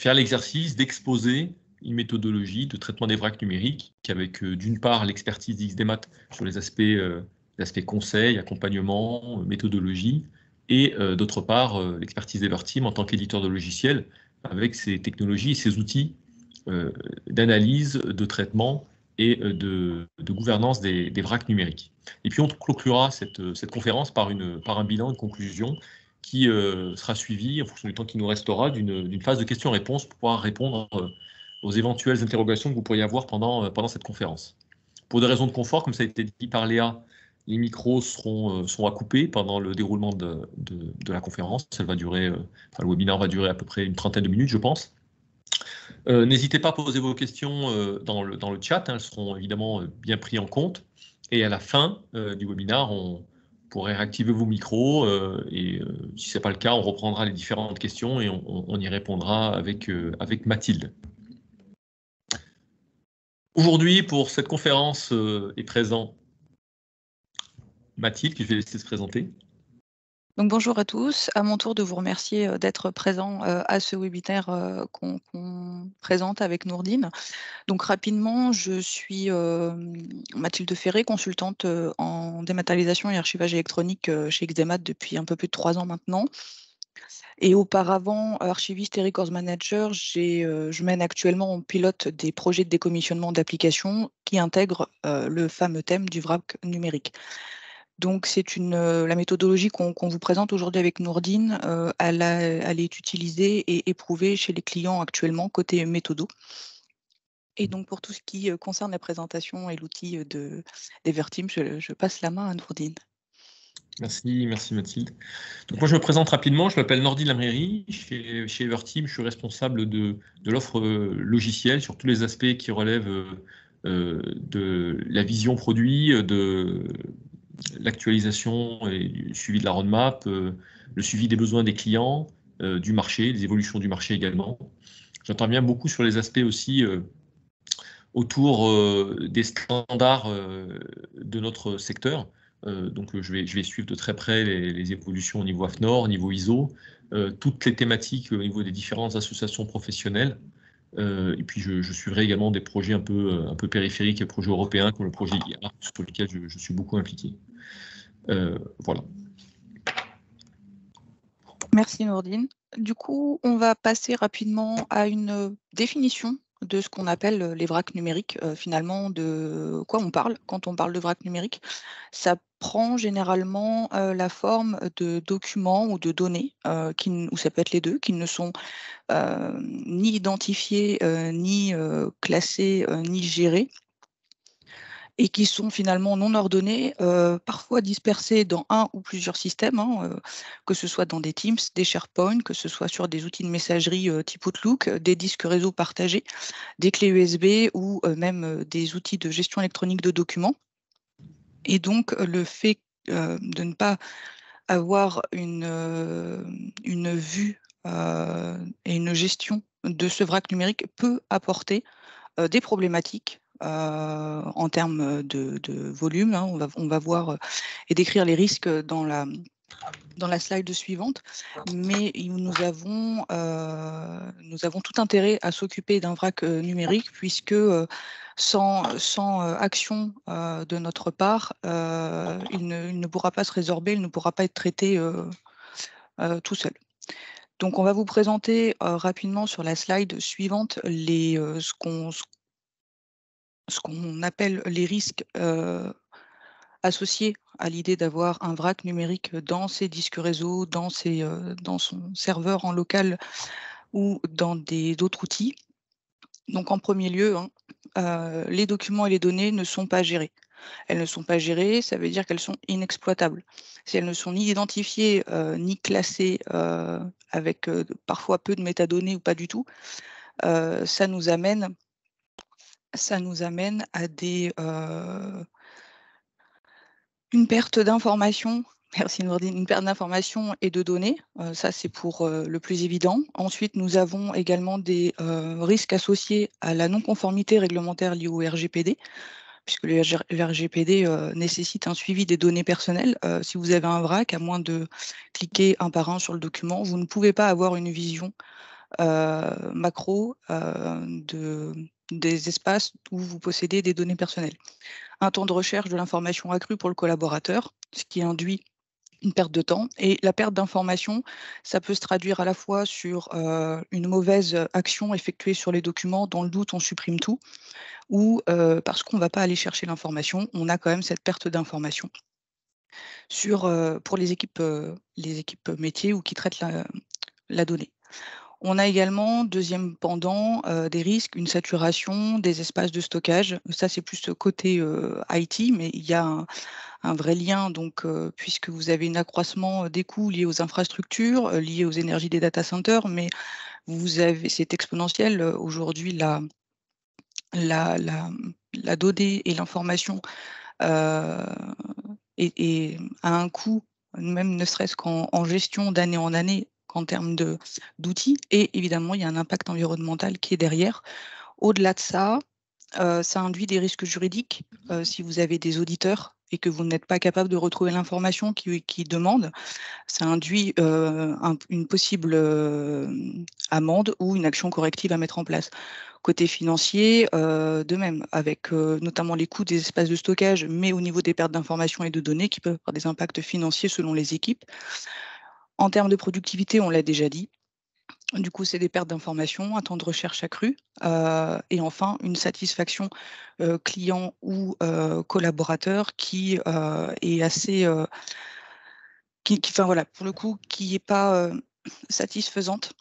faire l'exercice d'exposer une méthodologie de traitement des vracs numériques avec d'une part l'expertise d'XDMAT sur les aspects conseils, accompagnement, méthodologie, et d'autre part l'expertise d'Everteam en tant qu'éditeur de logiciels avec ses technologies et ses outils d'analyse, de traitement et de gouvernance des vracs numériques. Et puis on conclura cette conférence par un bilan, une conclusion qui sera suivi, en fonction du temps qui nous restera, d'une phase de questions-réponses pour pouvoir répondre aux éventuelles interrogations que vous pourriez avoir pendant cette conférence. Pour des raisons de confort, comme ça a été dit par Léa, les micros seront à couper pendant le déroulement de la conférence. Le webinaire va durer à peu près une trentaine de minutes, je pense. N'hésitez pas à poser vos questions dans le chat, elles seront évidemment bien prises en compte. Et à la fin du webinaire, on pourrait réactiver vos micros et si ce n'est pas le cas, on reprendra les différentes questions et on y répondra avec Mathilde. Aujourd'hui, pour cette conférence, est présent Mathilde, que je vais laisser se présenter. Donc bonjour à tous, à mon tour de vous remercier d'être présent à ce webinaire qu'on présente avec Nourdine. Donc rapidement, je suis Mathilde Ferré, consultante en dématérialisation et archivage électronique chez XDMAT depuis un peu plus de 3 ans maintenant. Et auparavant, archiviste et records manager, je mène actuellement en pilote des projets de décommissionnement d'applications qui intègrent le fameux thème du vrac numérique. Donc, c'est la méthodologie qu'on vous présente aujourd'hui avec Nourdine. Elle est utilisée et éprouvée chez les clients actuellement côté méthodo. Et donc, pour tout ce qui concerne la présentation et l'outil d'Everteam, je passe la main à Nourdine. Merci Mathilde. Donc moi je me présente rapidement, je m'appelle Nourdine Lamreri, chez Everteam, je suis responsable de l'offre logicielle sur tous les aspects qui relèvent de la vision produit, de l'actualisation et du suivi de la roadmap, le suivi des besoins des clients, du marché, des évolutions du marché également. J'interviens beaucoup sur les aspects aussi autour des standards de notre secteur. Donc je vais suivre de très près les évolutions au niveau AFNOR, au niveau ISO, toutes les thématiques au niveau des différentes associations professionnelles. Et puis je suivrai également des projets un peu périphériques et projets européens comme le projet IA, sur lequel je suis beaucoup impliqué. Voilà. Merci Nourdine. Du coup, on va passer rapidement à une définition de ce qu'on appelle les vracs numériques. Finalement, de quoi on parle quand on parle de vrac numérique. Ça prend généralement la forme de documents ou de données, ou ça peut être les deux, qui ne sont ni identifiés, ni classés, ni gérés, et qui sont finalement non ordonnés, parfois dispersés dans un ou plusieurs systèmes, que ce soit dans des Teams, des SharePoint, que ce soit sur des outils de messagerie type Outlook, des disques réseau partagés, des clés USB ou même des outils de gestion électronique de documents. Et donc, le fait de ne pas avoir une vue et une gestion de ce vrac numérique peut apporter des problématiques en termes de volume. On va voir et décrire les risques dans la slide suivante, mais nous avons tout intérêt à s'occuper d'un vrac numérique, puisque sans action de notre part, il ne pourra pas se résorber, il ne pourra pas être traité tout seul. Donc, on va vous présenter rapidement sur la slide suivante ce qu'on appelle les risques associés à l'idée d'avoir un vrac numérique dans ses disques réseau, dans son serveur en local ou dans d'autres outils. Donc, en premier lieu, les documents et les données ne sont pas gérés. Elles ne sont pas gérées, ça veut dire qu'elles sont inexploitables. Si elles ne sont ni identifiées ni classées avec parfois peu de métadonnées ou pas du tout, ça nous amène à une perte d'informations. Merci Nourdine, une perte d'informations et de données. Ça, c'est pour le plus évident. Ensuite, nous avons également des risques associés à la non-conformité réglementaire liée au RGPD, puisque le RGPD nécessite un suivi des données personnelles. Si vous avez un vrac, à moins de cliquer un par un sur le document, vous ne pouvez pas avoir une vision macro des espaces où vous possédez des données personnelles. Un temps de recherche de l'information accru pour le collaborateur, ce qui induit une perte de temps. Et la perte d'information, ça peut se traduire à la fois sur une mauvaise action effectuée sur les documents, dans le doute, on supprime tout, ou parce qu'on ne va pas aller chercher l'information, on a quand même cette perte d'information pour les équipes métiers ou qui traitent la donnée. On a également, deuxième pendant, des risques, une saturation des espaces de stockage. Ça, c'est plus côté IT, mais il y a un vrai lien, donc, puisque vous avez un accroissement des coûts liés aux infrastructures, liés aux énergies des data centers, mais c'est exponentiel. Aujourd'hui, la donnée et l'information et à un coût, même ne serait-ce qu'en gestion d'année en année, qu'en termes d'outils. Et évidemment, il y a un impact environnemental qui est derrière. Au-delà de ça, ça induit des risques juridiques. Si vous avez des auditeurs et que vous n'êtes pas capable de retrouver l'information qu'ils demandent, ça induit une possible amende ou une action corrective à mettre en place. Côté financier, de même, avec notamment les coûts des espaces de stockage, mais au niveau des pertes d'informations et de données qui peuvent avoir des impacts financiers selon les équipes. En termes de productivité, on l'a déjà dit. Du coup, c'est des pertes d'informations, un temps de recherche accru, et enfin une satisfaction client ou collaborateur qui est assez, enfin voilà, pour le coup, qui n'est pas satisfaisante.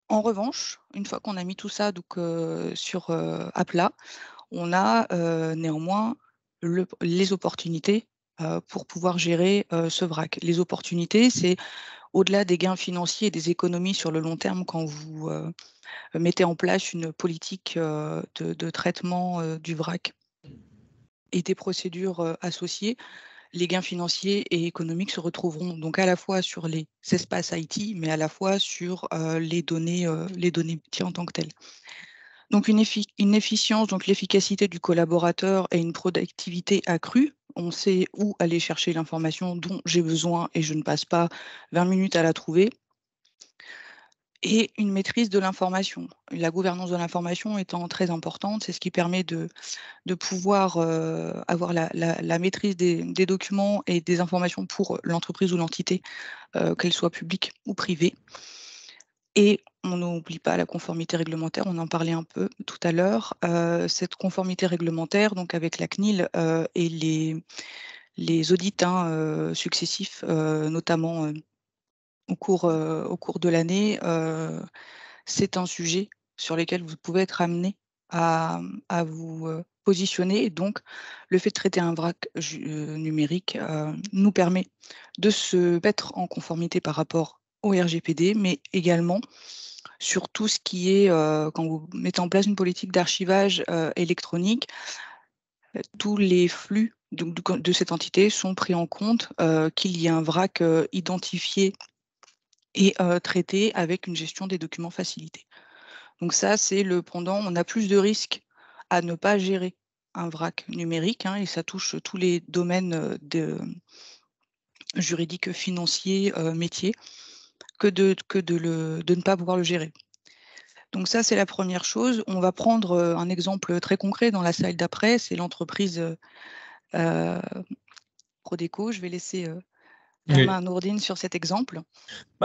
En revanche, une fois qu'on a mis tout ça donc, à plat, on a néanmoins les opportunités pour pouvoir gérer ce vrac. Les opportunités, c'est au-delà des gains financiers et des économies sur le long terme quand vous mettez en place une politique de traitement du vrac et des procédures associées. Les gains financiers et économiques se retrouveront donc à la fois sur les espaces IT, mais à la fois sur les données métiers en tant que telles. Donc une efficience, donc l'efficacité du collaborateur et une productivité accrue. On sait où aller chercher l'information dont j'ai besoin et je ne passe pas 20 minutes à la trouver. Et une maîtrise de l'information. La gouvernance de l'information étant très importante, c'est ce qui permet de pouvoir avoir la maîtrise des documents et des informations pour l'entreprise ou l'entité, qu'elle soit publique ou privée. Et on n'oublie pas la conformité réglementaire, on en parlait un peu tout à l'heure. Cette conformité réglementaire, donc avec la CNIL et les audits successifs, notamment au cours de l'année, c'est un sujet sur lequel vous pouvez être amené à vous positionner. Et donc, le fait de traiter un vrac numérique nous permet de se mettre en conformité par rapport au RGPD, mais également sur tout ce qui est, quand vous mettez en place une politique d'archivage électronique, tous les flux de cette entité sont pris en compte, qu'il y ait un vrac identifié et traité avec une gestion des documents facilitée. Donc ça, c'est le pendant. On a plus de risques à ne pas gérer un vrac numérique, et ça touche tous les domaines juridiques, financiers, métiers, que de ne pas pouvoir le gérer. Donc ça, c'est la première chose. On va prendre un exemple très concret dans la slide d'après, c'est l'entreprise Prodeco. Je vais laisser la main à Nourdine sur cet exemple.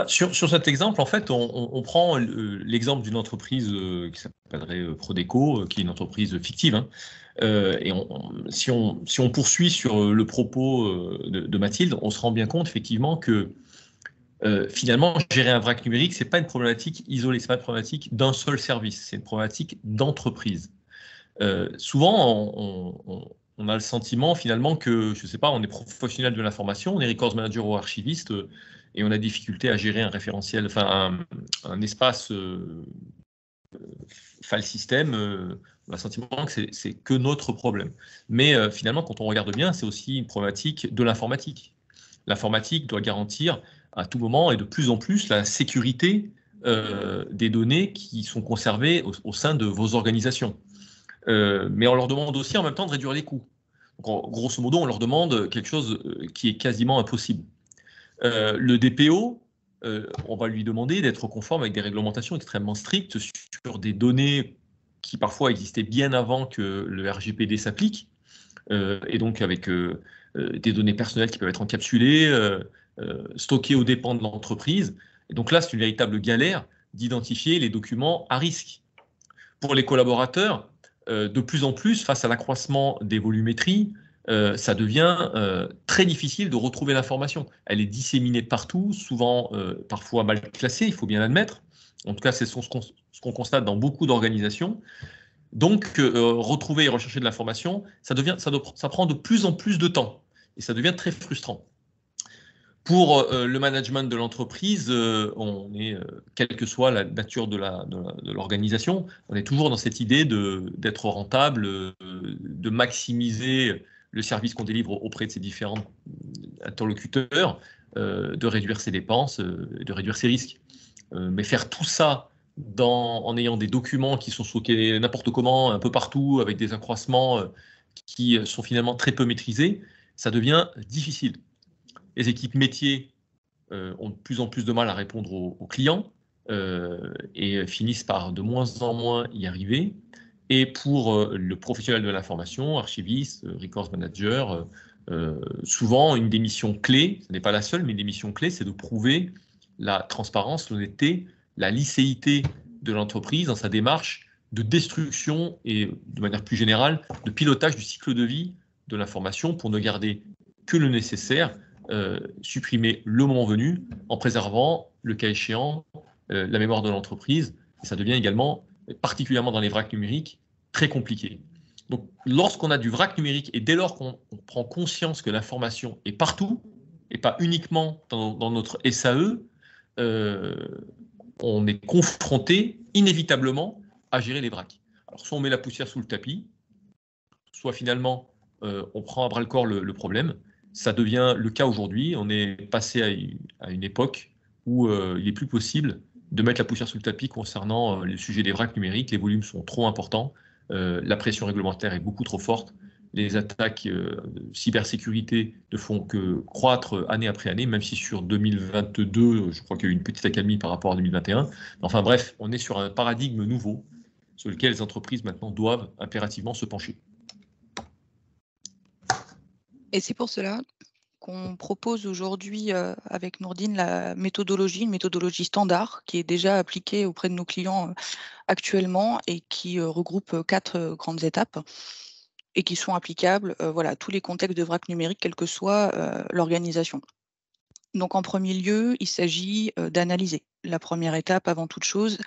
Sur cet exemple, en fait, on prend l'exemple d'une entreprise qui s'appellerait Prodeco, qui est une entreprise fictive. Et si on poursuit sur le propos de Mathilde, on se rend bien compte effectivement que finalement, gérer un vrac numérique, ce n'est pas une problématique isolée, ce n'est pas une problématique d'un seul service, c'est une problématique d'entreprise. Souvent, on a le sentiment finalement que, je ne sais pas, on est professionnel de l'information, on est records manager ou archiviste, et on a difficulté à gérer un référentiel, enfin un espace file system, on a le sentiment que c'est que notre problème. Mais finalement, quand on regarde bien, c'est aussi une problématique de l'informatique. L'informatique doit garantir à tout moment et de plus en plus la sécurité des données qui sont conservées au sein de vos organisations. Mais on leur demande aussi en même temps de réduire les coûts. Donc, grosso modo, on leur demande quelque chose qui est quasiment impossible. Le DPO, on va lui demander d'être conforme avec des réglementations extrêmement strictes sur des données qui parfois existaient bien avant que le RGPD s'applique, et donc avec des données personnelles qui peuvent être encapsulées, stockées aux dépens de l'entreprise. Et donc là, c'est une véritable galère d'identifier les documents à risque. Pour les collaborateurs, de plus en plus, face à l'accroissement des volumétries, ça devient très difficile de retrouver l'information. Elle est disséminée partout, souvent parfois mal classée, il faut bien l'admettre. En tout cas, c'est ce qu'on constate dans beaucoup d'organisations. Donc, retrouver et rechercher de l'information, ça prend de plus en plus de temps et ça devient très frustrant. Pour le management de l'entreprise, quelle que soit la nature de l'organisation, on est toujours dans cette idée d'être rentable, de maximiser le service qu'on délivre auprès de ses différents interlocuteurs, de réduire ses dépenses, de réduire ses risques. Mais faire tout ça en ayant des documents qui sont stockés n'importe comment, un peu partout, avec des accroissements qui sont finalement très peu maîtrisés, ça devient difficile. Les équipes métiers ont de plus en plus de mal à répondre aux clients et finissent par de moins en moins y arriver. Et pour le professionnel de l'information, archiviste, records manager, souvent une des missions clés, ce n'est pas la seule, mais une des missions clés, c'est de prouver la transparence, l'honnêteté, la licéité de l'entreprise dans sa démarche de destruction et, de manière plus générale, de pilotage du cycle de vie de l'information pour ne garder que le nécessaire, supprimer le moment venu en préservant, le cas échéant, la mémoire de l'entreprise. Et ça devient également, particulièrement dans les vracs numériques, très compliqué. Donc, lorsqu'on a du vrac numérique et dès lors qu'on prend conscience que l'information est partout et pas uniquement dans notre SAE, on est confronté inévitablement à gérer les vracs. Alors, soit on met la poussière sous le tapis, soit finalement on prend à bras le corps le problème. Ça devient le cas aujourd'hui. On est passé à une époque où il n'est plus possible de mettre la poussière sous le tapis concernant le sujet des vracs numériques. Les volumes sont trop importants. La pression réglementaire est beaucoup trop forte. Les attaques de cybersécurité ne font que croître année après année, même si sur 2022, je crois qu'il y a eu une petite accalmie par rapport à 2021. Enfin bref, on est sur un paradigme nouveau sur lequel les entreprises maintenant doivent impérativement se pencher. Et c'est pour cela qu'on propose aujourd'hui avec Nourdine une méthodologie standard qui est déjà appliquée auprès de nos clients actuellement et qui regroupe 4 grandes étapes et qui sont applicables à tous les contextes de vrac numérique, quelle que soit l'organisation. Donc en premier lieu, il s'agit d'analyser. La première étape, avant toute chose,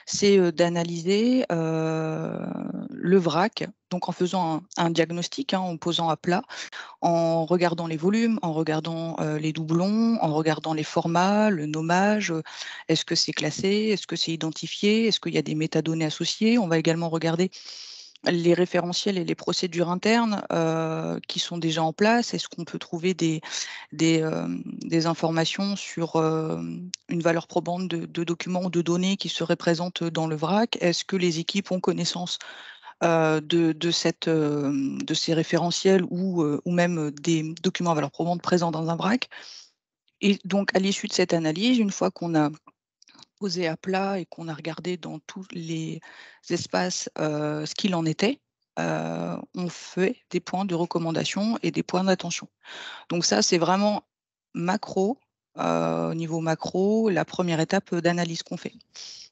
c'est d'analyser le vrac, donc en faisant un diagnostic, en posant à plat, en regardant les volumes, en regardant les doublons, en regardant les formats, le nommage, est-ce que c'est classé, est-ce que c'est identifié, est-ce qu'il y a des métadonnées associées. On va également regarder les référentiels et les procédures internes qui sont déjà en place. Est-ce qu'on peut trouver des informations sur une valeur probante de documents ou de données qui seraient présentes dans le vrac? Est-ce que les équipes ont connaissance de ces référentiels ou même des documents à valeur probante présents dans un vrac? Et donc, à l'issue de cette analyse, une fois qu'on a posé à plat et qu'on a regardé dans tous les espaces ce qu'il en était, on fait des points de recommandation et des points d'attention. Donc ça, c'est vraiment macro, au niveau macro, la première étape d'analyse qu'on fait.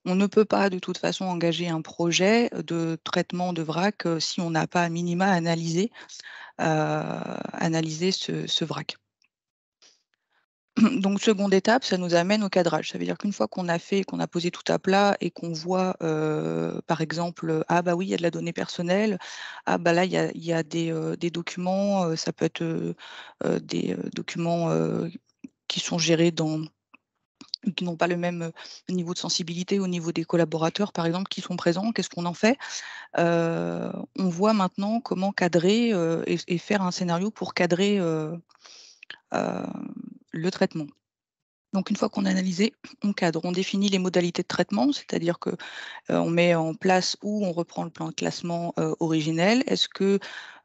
On ne peut pas de toute façon engager un projet de traitement de vrac si on n'a pas à minima analysé ce vrac. Donc seconde étape, ça nous amène au cadrage. Ça veut dire qu'une fois qu'on a posé tout à plat et qu'on voit, par exemple, ah bah oui, il y a de la donnée personnelle, ah bah là, il y a des documents, ça peut être des documents qui sont gérés qui n'ont pas le même niveau de sensibilité au niveau des collaborateurs, par exemple, qui sont présents. Qu'est-ce qu'on en fait? On voit maintenant comment cadrer et faire un scénario pour cadrer le traitement. Donc une fois qu'on a analysé, on cadre, on définit les modalités de traitement, c'est-à-dire que on met en place où on reprend le plan de classement originel. Est-ce que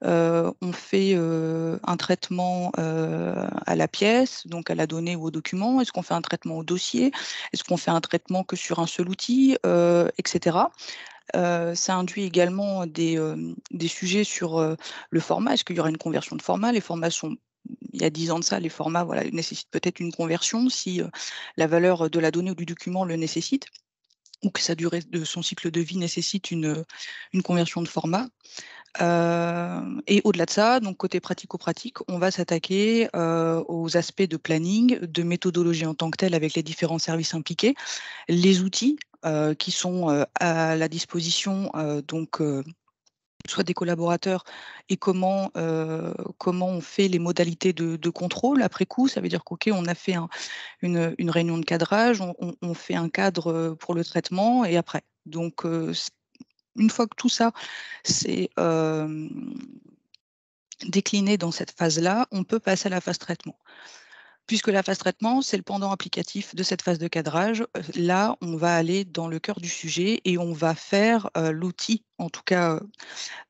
on fait un traitement à la pièce, donc à la donnée ou au document? Est-ce qu'on fait un traitement au dossier? Est-ce qu'on fait un traitement que sur un seul outil, etc. Ça induit également des sujets sur le format. Est-ce qu'il y aura une conversion de format? Les formats sont il y a 10 ans de ça, les formats voilà, nécessitent peut-être une conversion si la valeur de la donnée ou du document le nécessite, ou que sa durée de son cycle de vie nécessite une conversion de format. Et au-delà de ça, donc côté pratico-pratique, on va s'attaquer aux aspects de planning, de méthodologie en tant que telle avec les différents services impliqués, les outils qui sont à la disposition donc soit des collaborateurs et comment on fait les modalités de contrôle après coup. Ça veut dire qu'ok, on a fait une réunion de cadrage, on fait un cadre pour le traitement et après. Donc une fois que tout ça c'est décliné dans cette phase-là, on peut passer à la phase traitement. Puisque la phase traitement, c'est le pendant applicatif de cette phase de cadrage. Là, on va aller dans le cœur du sujet et on va faire l'outil, en tout cas,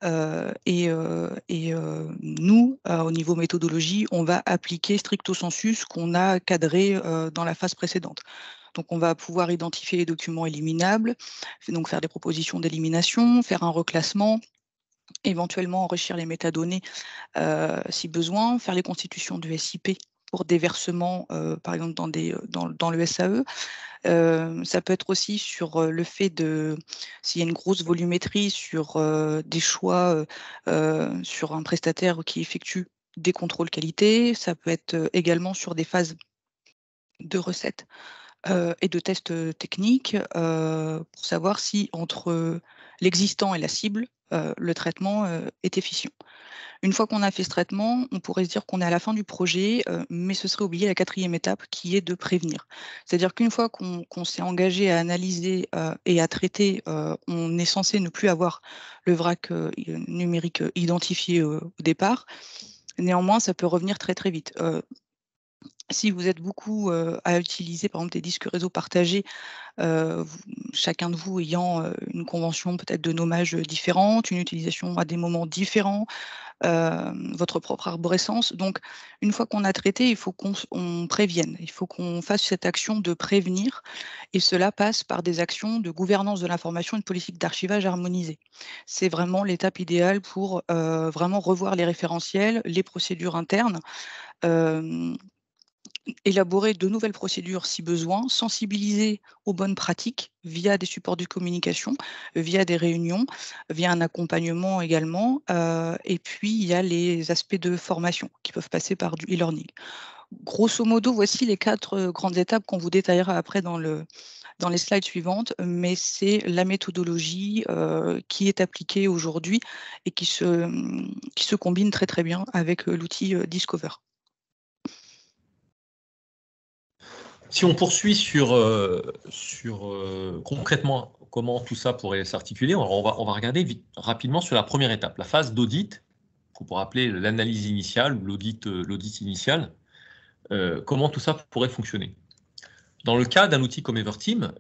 nous, au niveau méthodologie, on va appliquer stricto sensu ce qu'on a cadré dans la phase précédente. Donc, on va pouvoir identifier les documents éliminables, donc faire des propositions d'élimination, faire un reclassement, éventuellement enrichir les métadonnées si besoin, faire les constitutions de SIP pour des versements, par exemple dans le SAE. Ça peut être aussi sur le fait de, s'il y a une grosse volumétrie sur des choix sur un prestataire qui effectue des contrôles qualité. Ça peut être également sur des phases de recettes et de tests techniques pour savoir si entre l'existant et la cible, le traitement est efficient. Une fois qu'on a fait ce traitement, on pourrait se dire qu'on est à la fin du projet, mais ce serait oublier la 4e étape qui est de prévenir. C'est-à-dire qu'une fois qu'on s'est engagé à analyser et à traiter, on est censé ne plus avoir le vrac numérique identifié au départ. Néanmoins, ça peut revenir très très vite. Si vous êtes beaucoup à utiliser par exemple des disques réseau partagés, chacun de vous ayant une convention peut-être de nommage différente, une utilisation à des moments différents, votre propre arborescence. Donc, une fois qu'on a traité, il faut qu'on prévienne. Il faut qu'on fasse cette action de prévenir. Et cela passe par des actions de gouvernance de l'information et de politique d'archivage harmonisée. C'est vraiment l'étape idéale pour vraiment revoir les référentiels, les procédures internes, élaborer de nouvelles procédures si besoin, sensibiliser aux bonnes pratiques via des supports de communication, via des réunions, via un accompagnement également. Et puis, il y a les aspects de formation qui peuvent passer par du e-learning. Grosso modo, voici les 4 grandes étapes qu'on vous détaillera après dans les slides suivantes, mais c'est la méthodologie qui est appliquée aujourd'hui et qui se combine très très bien avec l'outil Discover. Si on poursuit sur concrètement comment tout ça pourrait s'articuler, on va regarder rapidement sur la première étape, la phase d'audit, qu'on pourrait appeler l'analyse initiale ou l'audit initial, comment tout ça pourrait fonctionner. Dans le cas d'un outil comme Everteam,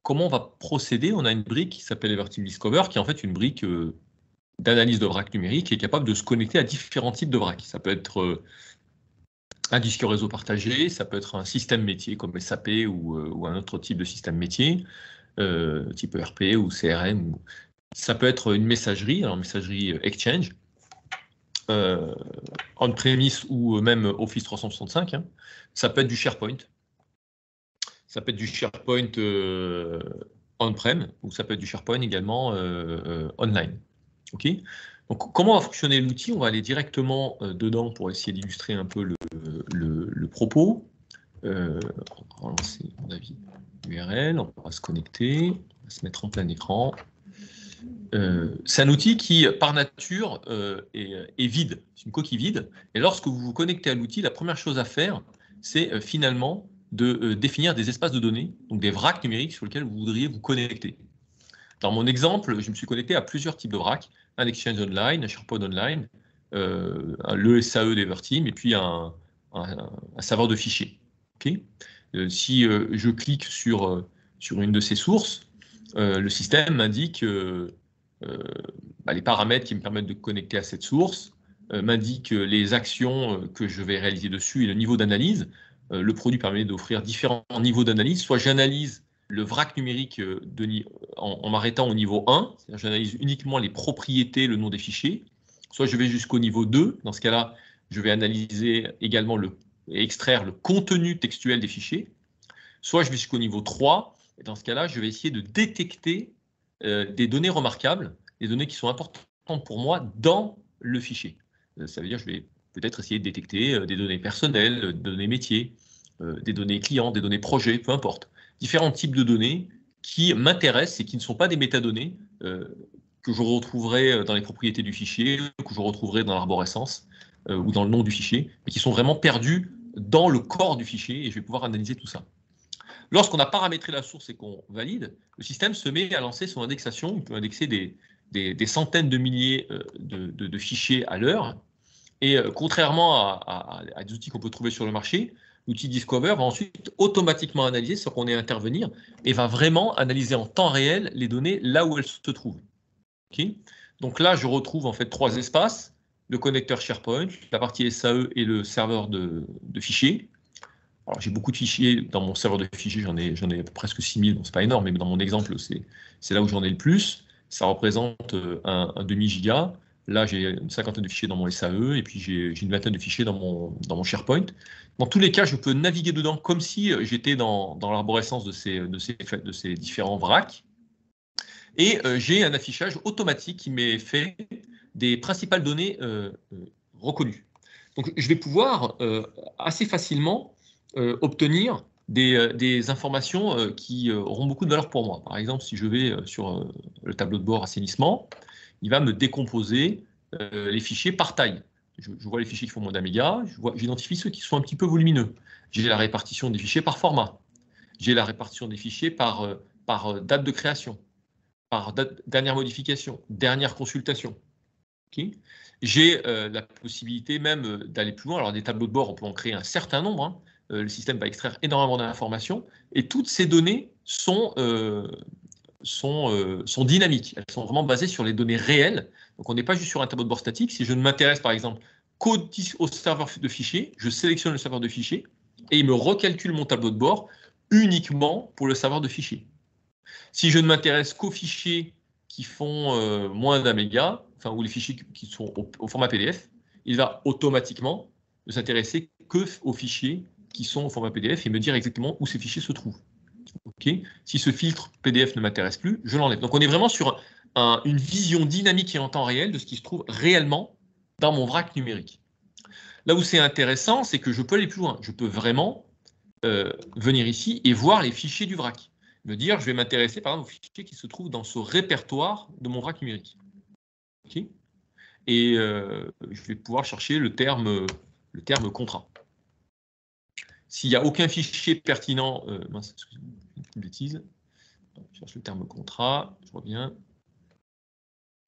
comment on va procéder? On a une brique qui s'appelle Everteam Discover, qui est en fait une brique d'analyse de vrac numérique qui est capable de se connecter à différents types de vrac. Ça peut être un disque réseau partagé, ça peut être un système métier comme SAP ou un autre type de système métier, type ERP ou CRM. Ça peut être une messagerie, alors messagerie Exchange, on-premise ou même Office 365. Hein. Ça peut être du SharePoint. Ça peut être du SharePoint on-prem ou ça peut être du SharePoint également online. OK ? Donc, comment va fonctionner l'outil? On va aller directement dedans pour essayer d'illustrer un peu le propos. On va relancer mon avis URL, on va se connecter, on va se mettre en plein écran. C'est un outil qui, par nature, est vide. C'est une coquille vide. Et lorsque vous vous connectez à l'outil, la première chose à faire, c'est finalement de définir des espaces de données, donc des vracs numériques sur lesquels vous voudriez vous connecter. Dans mon exemple, je me suis connecté à plusieurs types de vrac, un Exchange Online, un SharePoint Online, le SAE d'Everteam et puis un serveur de fichiers. Okay. Si je clique sur une de ces sources, le système m'indique les paramètres qui me permettent de connecter à cette source, m'indique les actions que je vais réaliser dessus et le niveau d'analyse. Le produit permet d'offrir différents niveaux d'analyse. Soit j'analyse le vrac numérique en m'arrêtant au niveau 1, c'est-à-dire j'analyse uniquement les propriétés, le nom des fichiers. Soit je vais jusqu'au niveau 2. Dans ce cas-là, je vais analyser également et extraire le contenu textuel des fichiers. Soit je vais jusqu'au niveau 3. Et dans ce cas-là, je vais essayer de détecter des données remarquables, des données qui sont importantes pour moi dans le fichier. Ça veut dire que je vais peut-être essayer de détecter des données personnelles, des données métiers, des données clients, des données projets, peu importe. Différents types de données qui m'intéressent et qui ne sont pas des métadonnées que je retrouverai dans les propriétés du fichier, que je retrouverai dans l'arborescence ou dans le nom du fichier, mais qui sont vraiment perdus dans le corps du fichier et je vais pouvoir analyser tout ça. Lorsqu'on a paramétré la source et qu'on valide, le système se met à lancer son indexation. Il peut indexer des centaines de milliers de fichiers à l'heure. Et contrairement à des outils qu'on peut trouver sur le marché, l'outil Discover va ensuite automatiquement analyser sans qu'on ait à intervenir et va vraiment analyser en temps réel les données là où elles se trouvent. Okay. Donc là, je retrouve en fait 3 espaces, le connecteur SharePoint, la partie SAE et le serveur de fichiers. Alors, j'ai beaucoup de fichiers dans mon serveur de fichiers, j'en ai presque 6000, bon, c'est pas énorme, mais dans mon exemple, c'est là où j'en ai le plus. Ça représente un demi-giga. Là, j'ai une cinquantaine de fichiers dans mon SAE, et puis j'ai une vingtaine de fichiers dans mon SharePoint. Dans tous les cas, je peux naviguer dedans comme si j'étais dans l'arborescence de ces différents vracs. Et j'ai un affichage automatique qui m'est fait des principales données reconnues. Donc, je vais pouvoir assez facilement obtenir des informations qui auront beaucoup de valeur pour moi. Par exemple, si je vais sur le tableau de bord assainissement, il va me décomposer les fichiers par taille. Je vois les fichiers qui font moins d'un méga, j'identifie ceux qui sont un petit peu volumineux. J'ai la répartition des fichiers par format. J'ai la répartition des fichiers par date de création, par dernière modification, dernière consultation. Okay. J'ai la possibilité même d'aller plus loin. Alors, des tableaux de bord, on peut en créer un certain nombre. Hein. Le système va extraire énormément d'informations et toutes ces données sont dynamiques. Elles sont vraiment basées sur les données réelles. Donc, on n'est pas juste sur un tableau de bord statique. Si je ne m'intéresse, par exemple, qu'au serveur de fichiers, je sélectionne le serveur de fichiers et il me recalcule mon tableau de bord uniquement pour le serveur de fichiers. Si je ne m'intéresse qu'aux fichiers qui font moins d'un méga, enfin, ou les fichiers qui sont au format PDF, il va automatiquement ne s'intéresser qu'aux fichiers qui sont au format PDF et me dire exactement où ces fichiers se trouvent. Okay. Si ce filtre PDF ne m'intéresse plus, je l'enlève. Donc on est vraiment sur une vision dynamique et en temps réel de ce qui se trouve réellement dans mon vrac numérique. Là où c'est intéressant, c'est que je peux aller plus loin. Je peux vraiment venir ici et voir les fichiers du vrac. Me dire, je vais m'intéresser par exemple aux fichiers qui se trouvent dans ce répertoire de mon vrac numérique. Okay. Et je vais pouvoir chercher le terme contrat. S'il n'y a aucun fichier pertinent, mince, excusez-moi, une bêtise, je cherche le terme contrat, je reviens.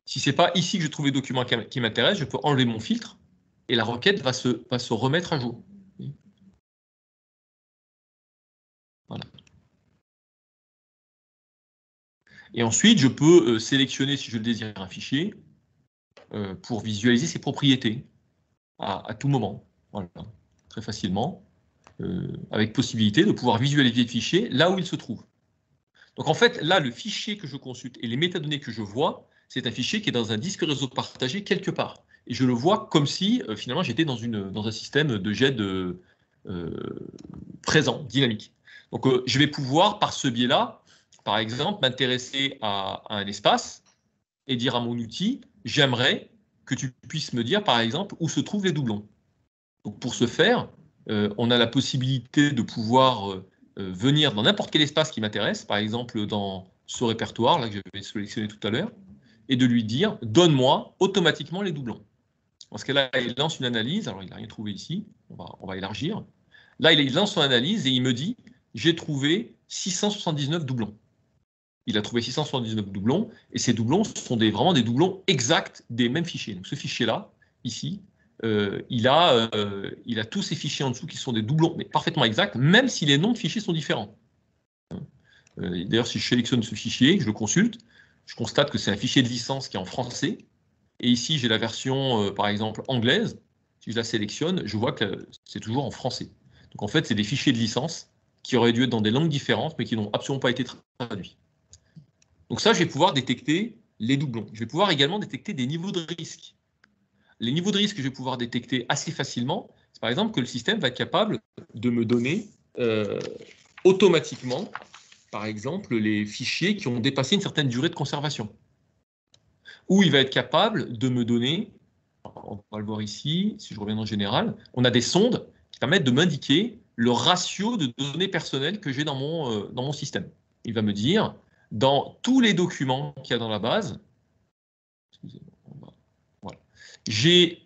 Si ce n'est pas ici que je trouve les documents qui m'intéressent, je peux enlever mon filtre et la requête va se remettre à jour. Voilà. Et ensuite, je peux sélectionner, si je le désire, un fichier pour visualiser ses propriétés à tout moment. Voilà. Très facilement. Avec possibilité de pouvoir visualiser le fichier là où il se trouve. Donc en fait, là, le fichier que je consulte et les métadonnées que je vois, c'est un fichier qui est dans un disque réseau partagé quelque part. Et je le vois comme si, finalement, j'étais dans un système de jet présent, dynamique. Donc je vais pouvoir, par ce biais-là, par exemple, m'intéresser à un espace et dire à mon outil, j'aimerais que tu puisses me dire, par exemple, où se trouvent les doublons. Donc pour ce faire, on a la possibilité de pouvoir venir dans n'importe quel espace qui m'intéresse, par exemple dans ce répertoire là que je vais sélectionner tout à l'heure, et de lui dire, donne-moi automatiquement les doublons. Dans ce cas-là, il lance une analyse, alors il n'a rien trouvé ici, on va élargir. Là, il lance son analyse et il me dit, j'ai trouvé 679 doublons. Il a trouvé 679 doublons, et ces doublons sont vraiment des doublons exacts des mêmes fichiers. Donc ce fichier-là, ici, il a tous ces fichiers en dessous qui sont des doublons, mais parfaitement exacts, même si les noms de fichiers sont différents. D'ailleurs, si je sélectionne ce fichier, que je le consulte, je constate que c'est un fichier de licence qui est en français. Et ici, j'ai la version, par exemple, anglaise. Si je la sélectionne, je vois que c'est toujours en français. Donc, en fait, c'est des fichiers de licence qui auraient dû être dans des langues différentes, mais qui n'ont absolument pas été traduits. Donc ça, je vais pouvoir détecter les doublons. Je vais pouvoir également détecter des niveaux de risque. Les niveaux de risque que je vais pouvoir détecter assez facilement, c'est par exemple que le système va être capable de me donner automatiquement, par exemple, les fichiers qui ont dépassé une certaine durée de conservation. Ou il va être capable de me donner, on va le voir ici, si je reviens en général, on a des sondes qui permettent de m'indiquer le ratio de données personnelles que j'ai dans mon système. Il va me dire, dans tous les documents qu'il y a dans la base, voilà, j'ai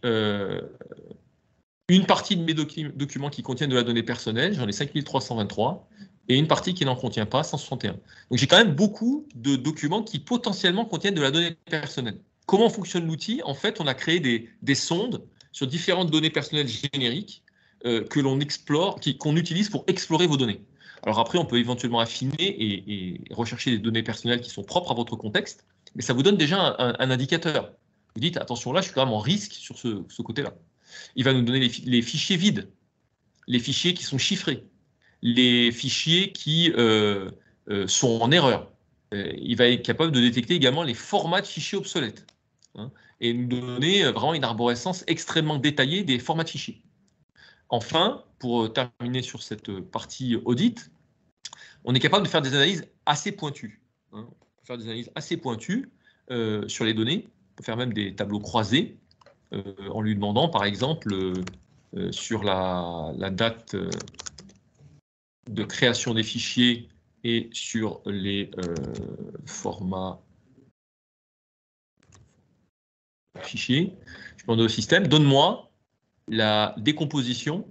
une partie de mes documents qui contiennent de la donnée personnelle, j'en ai 5323, et une partie qui n'en contient pas, 161. Donc j'ai quand même beaucoup de documents qui potentiellement contiennent de la donnée personnelle. Comment fonctionne l'outil? En fait, on a créé des sondes sur différentes données personnelles génériques que l'on explore, qu'on utilise pour explorer vos données. Alors après, on peut éventuellement affiner et rechercher des données personnelles qui sont propres à votre contexte, mais ça vous donne déjà un indicateur. Vous dites, attention, là, je suis quand même en risque sur ce côté-là. Il va nous donner les fichiers vides, les fichiers qui sont chiffrés, les fichiers qui sont en erreur. Il va être capable de détecter également les formats de fichiers obsolètes, hein, et nous donner vraiment une arborescence extrêmement détaillée des formats de fichiers. Enfin, pour terminer sur cette partie audit, on est capable de faire des analyses assez pointues. Hein. On peut faire des analyses assez pointues sur les données. On peut faire même des tableaux croisés en lui demandant, par exemple, sur la date de création des fichiers et sur les formats fichiers, je demande au système, donne-moi la décomposition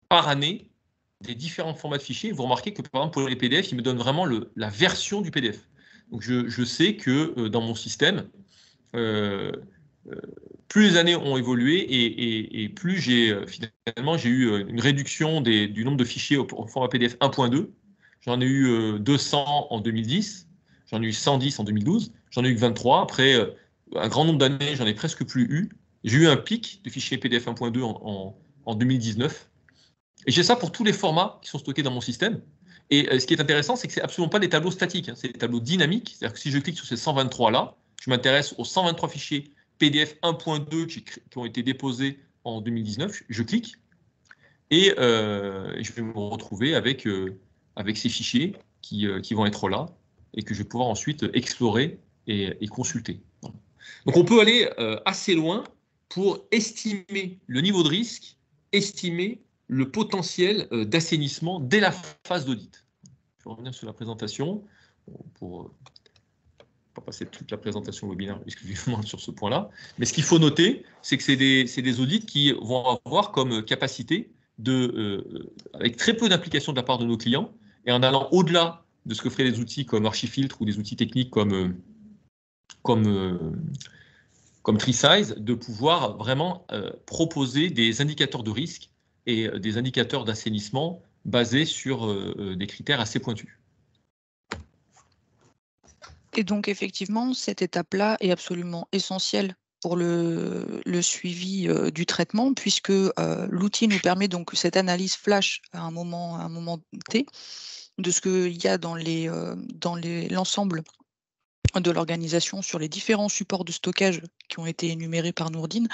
par année des différents formats de fichiers. Vous remarquez que, par exemple, pour les PDF, il me donne vraiment la version du PDF. Donc, je sais que dans mon système, plus les années ont évolué et plus finalement j'ai eu une réduction du nombre de fichiers au format PDF 1.2. J'en ai eu 200 en 2010, j'en ai eu 110 en 2012, j'en ai eu 23. Après un grand nombre d'années, j'en ai presque plus eu. J'ai eu un pic de fichiers PDF 1.2 en 2019. Et j'ai ça pour tous les formats qui sont stockés dans mon système. Et ce qui est intéressant, c'est que ce n'est absolument pas des tableaux statiques, hein, c'est des tableaux dynamiques. C'est-à-dire que si je clique sur ces 123-là, je m'intéresse aux 123 fichiers PDF 1.2 qui ont été déposés en 2019, je clique et je vais me retrouver avec ces fichiers qui vont être là et que je vais pouvoir ensuite explorer et consulter. Voilà. Donc on peut aller assez loin pour estimer le niveau de risque, estimer le potentiel d'assainissement dès la phase d'audit. Je vais revenir sur la présentation pour pas passer toute la présentation webinaire exclusivement sur ce point-là. Mais ce qu'il faut noter, c'est que c'est des audits qui vont avoir comme capacité, avec très peu d'implication de la part de nos clients, et en allant au-delà de ce que feraient des outils comme Archifiltre ou des outils techniques comme TreeSize, de pouvoir vraiment proposer des indicateurs de risque et des indicateurs d'assainissement basés sur des critères assez pointus. Et donc, effectivement, cette étape-là est absolument essentielle pour le suivi du traitement, puisque l'outil nous permet donc cette analyse flash à un moment T de ce qu'il y a dans l'ensemble de l'organisation sur les différents supports de stockage qui ont été énumérés par Nourdine,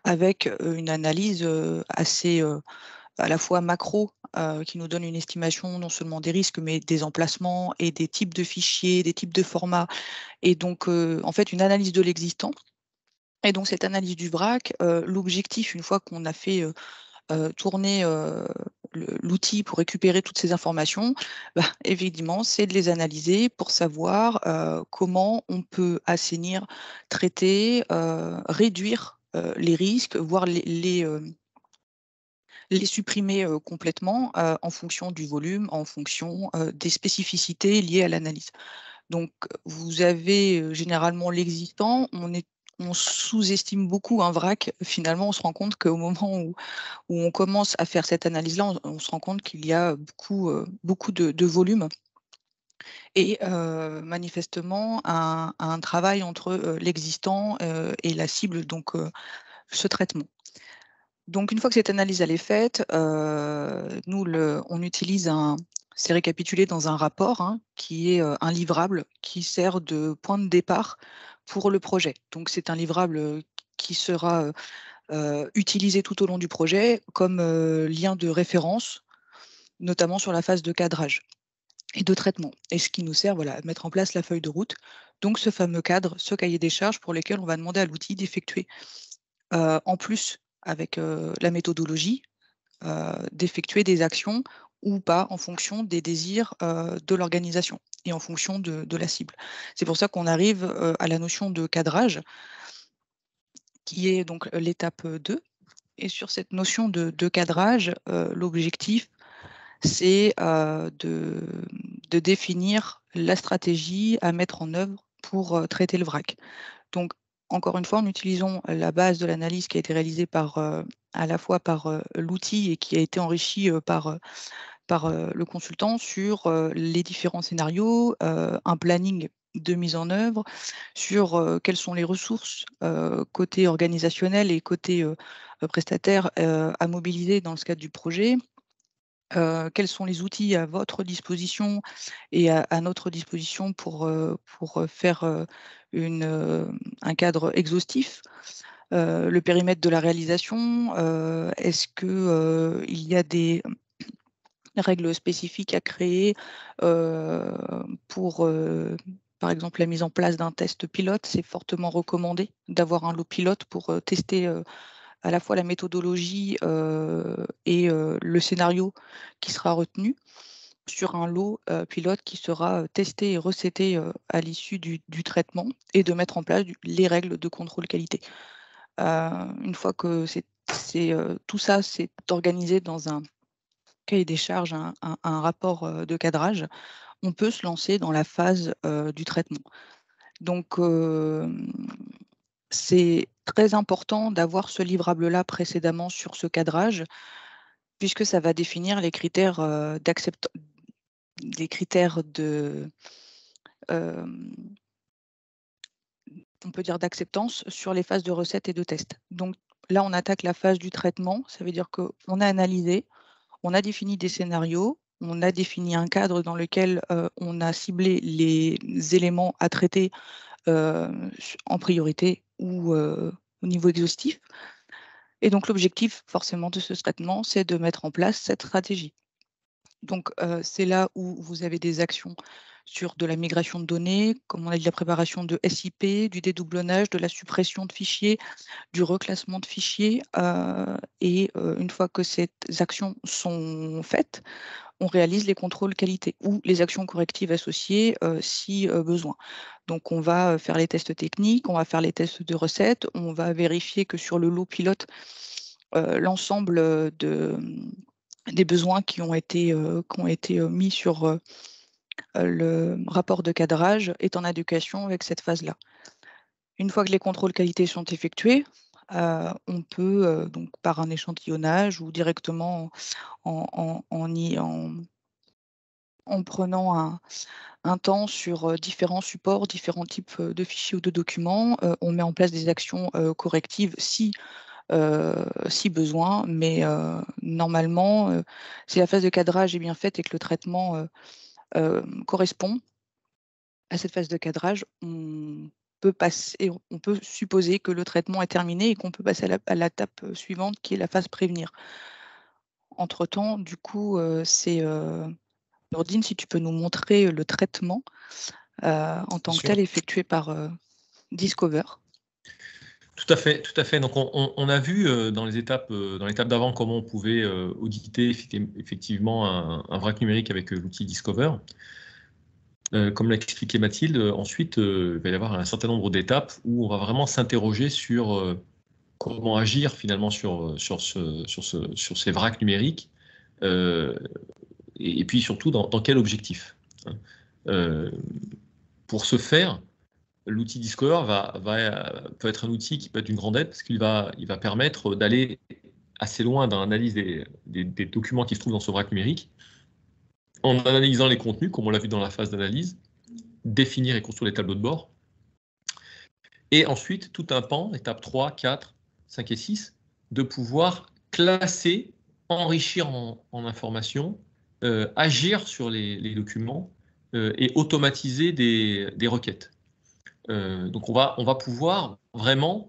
avec une analyse assez à la fois macro, qui nous donne une estimation non seulement des risques, mais des emplacements et des types de fichiers, des types de formats, et donc en fait une analyse de l'existant. Et donc cette analyse du vrac, l'objectif, une fois qu'on a fait tourner l'outil pour récupérer toutes ces informations, évidemment, c'est de les analyser pour savoir comment on peut assainir, traiter, réduire les risques, voire les supprimer complètement en fonction du volume, en fonction des spécificités liées à l'analyse. Donc, vous avez généralement l'existant. on sous-estime beaucoup un vrac. Finalement, on se rend compte qu'au moment où on commence à faire cette analyse-là, on se rend compte qu'il y a beaucoup de volume et manifestement un travail entre l'existant et la cible, donc ce traitement. Donc une fois que cette analyse elle est faite, nous on utilise c'est récapitulé dans un rapport hein, qui est un livrable qui sert de point de départ pour le projet. Donc c'est un livrable qui sera utilisé tout au long du projet comme lien de référence, notamment sur la phase de cadrage et de traitement. Et ce qui nous sert voilà, à mettre en place la feuille de route, donc ce fameux cadre, ce cahier des charges pour lesquels on va demander à l'outil d'effectuer, en plus avec la méthodologie, d'effectuer des actions ou pas en fonction des désirs de l'organisation et en fonction de la cible. C'est pour ça qu'on arrive à la notion de cadrage, qui est donc l'étape 2. Et sur cette notion de cadrage, l'objectif, c'est de définir la stratégie à mettre en œuvre pour traiter le vrac. Donc, encore une fois, en utilisant la base de l'analyse qui a été réalisée à la fois par l'outil et qui a été enrichie par le consultant sur les différents scénarios, un planning de mise en œuvre, sur quelles sont les ressources côté organisationnel et côté prestataire à mobiliser dans le cadre du projet. Quels sont les outils à votre disposition et à notre disposition pour faire un cadre exhaustif, le périmètre de la réalisation, est-ce qu'il y a des règles spécifiques à créer pour, par exemple, la mise en place d'un test pilote? C'est fortement recommandé d'avoir un lot pilote pour tester à la fois la méthodologie et le scénario qui sera retenu sur un lot pilote qui sera testé et recetté à l'issue du traitement et de mettre en place les règles de contrôle qualité. Une fois que tout ça c'est organisé dans un cahier des charges, un rapport de cadrage, on peut se lancer dans la phase du traitement. Donc, c'est très important d'avoir ce livrable-là précédemment sur ce cadrage, puisque ça va définir les critères on peut dire d'acceptance sur les phases de recette et de test. Donc là, on attaque la phase du traitement. Ça veut dire qu'on a analysé, on a défini des scénarios, on a défini un cadre dans lequel on a ciblé les éléments à traiter en priorité ou au niveau exhaustif. Et donc l'objectif forcément de ce traitement, c'est de mettre en place cette stratégie. Donc c'est là où vous avez des actions sur de la migration de données, comme on a dit, la préparation de SIP, du dédoublonnage, de la suppression de fichiers, du reclassement de fichiers. Et une fois que ces actions sont faites, on réalise les contrôles qualité ou les actions correctives associées si besoin. Donc on va faire les tests techniques, on va faire les tests de recettes, on va vérifier que sur le lot pilote, l'ensemble des besoins qui ont été mis sur le rapport de cadrage est en adéquation avec cette phase-là. Une fois que les contrôles qualité sont effectués, on peut, donc par un échantillonnage ou directement en prenant un temps sur différents supports, différents types de fichiers ou de documents, on met en place des actions correctives si besoin, mais normalement, si la phase de cadrage est bien faite et que le traitement correspond à cette phase de cadrage, on peut supposer que le traitement est terminé et qu'on peut passer à l'étape suivante qui est la phase prévenir. Entre-temps, du coup, Nordine, si tu peux nous montrer le traitement en tant que tel effectué par Discover. Tout à fait, tout à fait. Donc, on a vu dans l'étape d'avant comment on pouvait auditer effectivement un vrac numérique avec l'outil Discover. Comme l'a expliqué Mathilde, ensuite, il va y avoir un certain nombre d'étapes où on va vraiment s'interroger sur comment agir finalement sur ces vracs numériques et puis surtout dans quel objectif. Pour ce faire, l'outil Discover peut être un outil qui peut être d'une grande aide parce qu'il va permettre d'aller assez loin dans l'analyse des documents qui se trouvent dans ce vrac numérique, en analysant les contenus, comme on l'a vu dans la phase d'analyse, définir et construire les tableaux de bord, et ensuite tout un pan, étape 3, 4, 5 et 6, de pouvoir classer, enrichir en informations, agir sur les documents et automatiser des requêtes. Donc on va pouvoir vraiment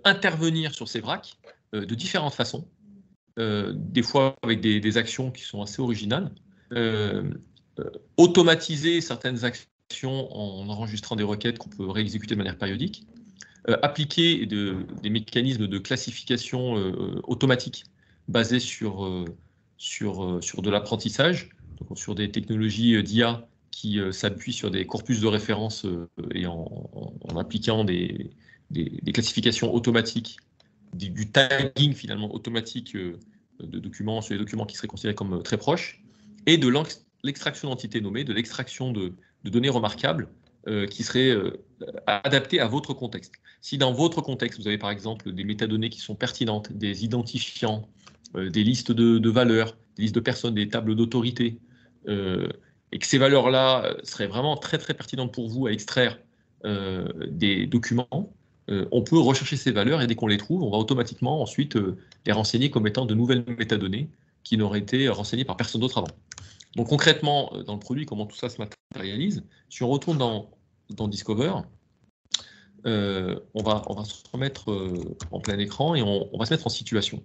intervenir sur ces vracs de différentes façons, des fois avec des actions qui sont assez originales, automatiser certaines actions en enregistrant des requêtes qu'on peut réexécuter de manière périodique, appliquer des mécanismes de classification automatique basés sur de l'apprentissage, sur des technologies d'IA qui s'appuient sur des corpus de référence et en appliquant des classifications automatiques, du tagging finalement automatique de documents sur les documents qui seraient considérés comme très proches, et de l'extraction d'entités nommées, de l'extraction de données remarquables qui seraient adaptées à votre contexte. Si dans votre contexte, vous avez par exemple des métadonnées qui sont pertinentes, des identifiants, des listes de valeurs, des listes de personnes, des tables d'autorité, et que ces valeurs-là seraient vraiment très très pertinentes pour vous à extraire des documents, on peut rechercher ces valeurs et dès qu'on les trouve, on va automatiquement ensuite les renseigner comme étant de nouvelles métadonnées qui n'auraient été renseignées par personne d'autre avant. Donc concrètement, dans le produit, comment tout ça se matérialise? Si on retourne dans Discover, on va se remettre en plein écran et on va se mettre en situation.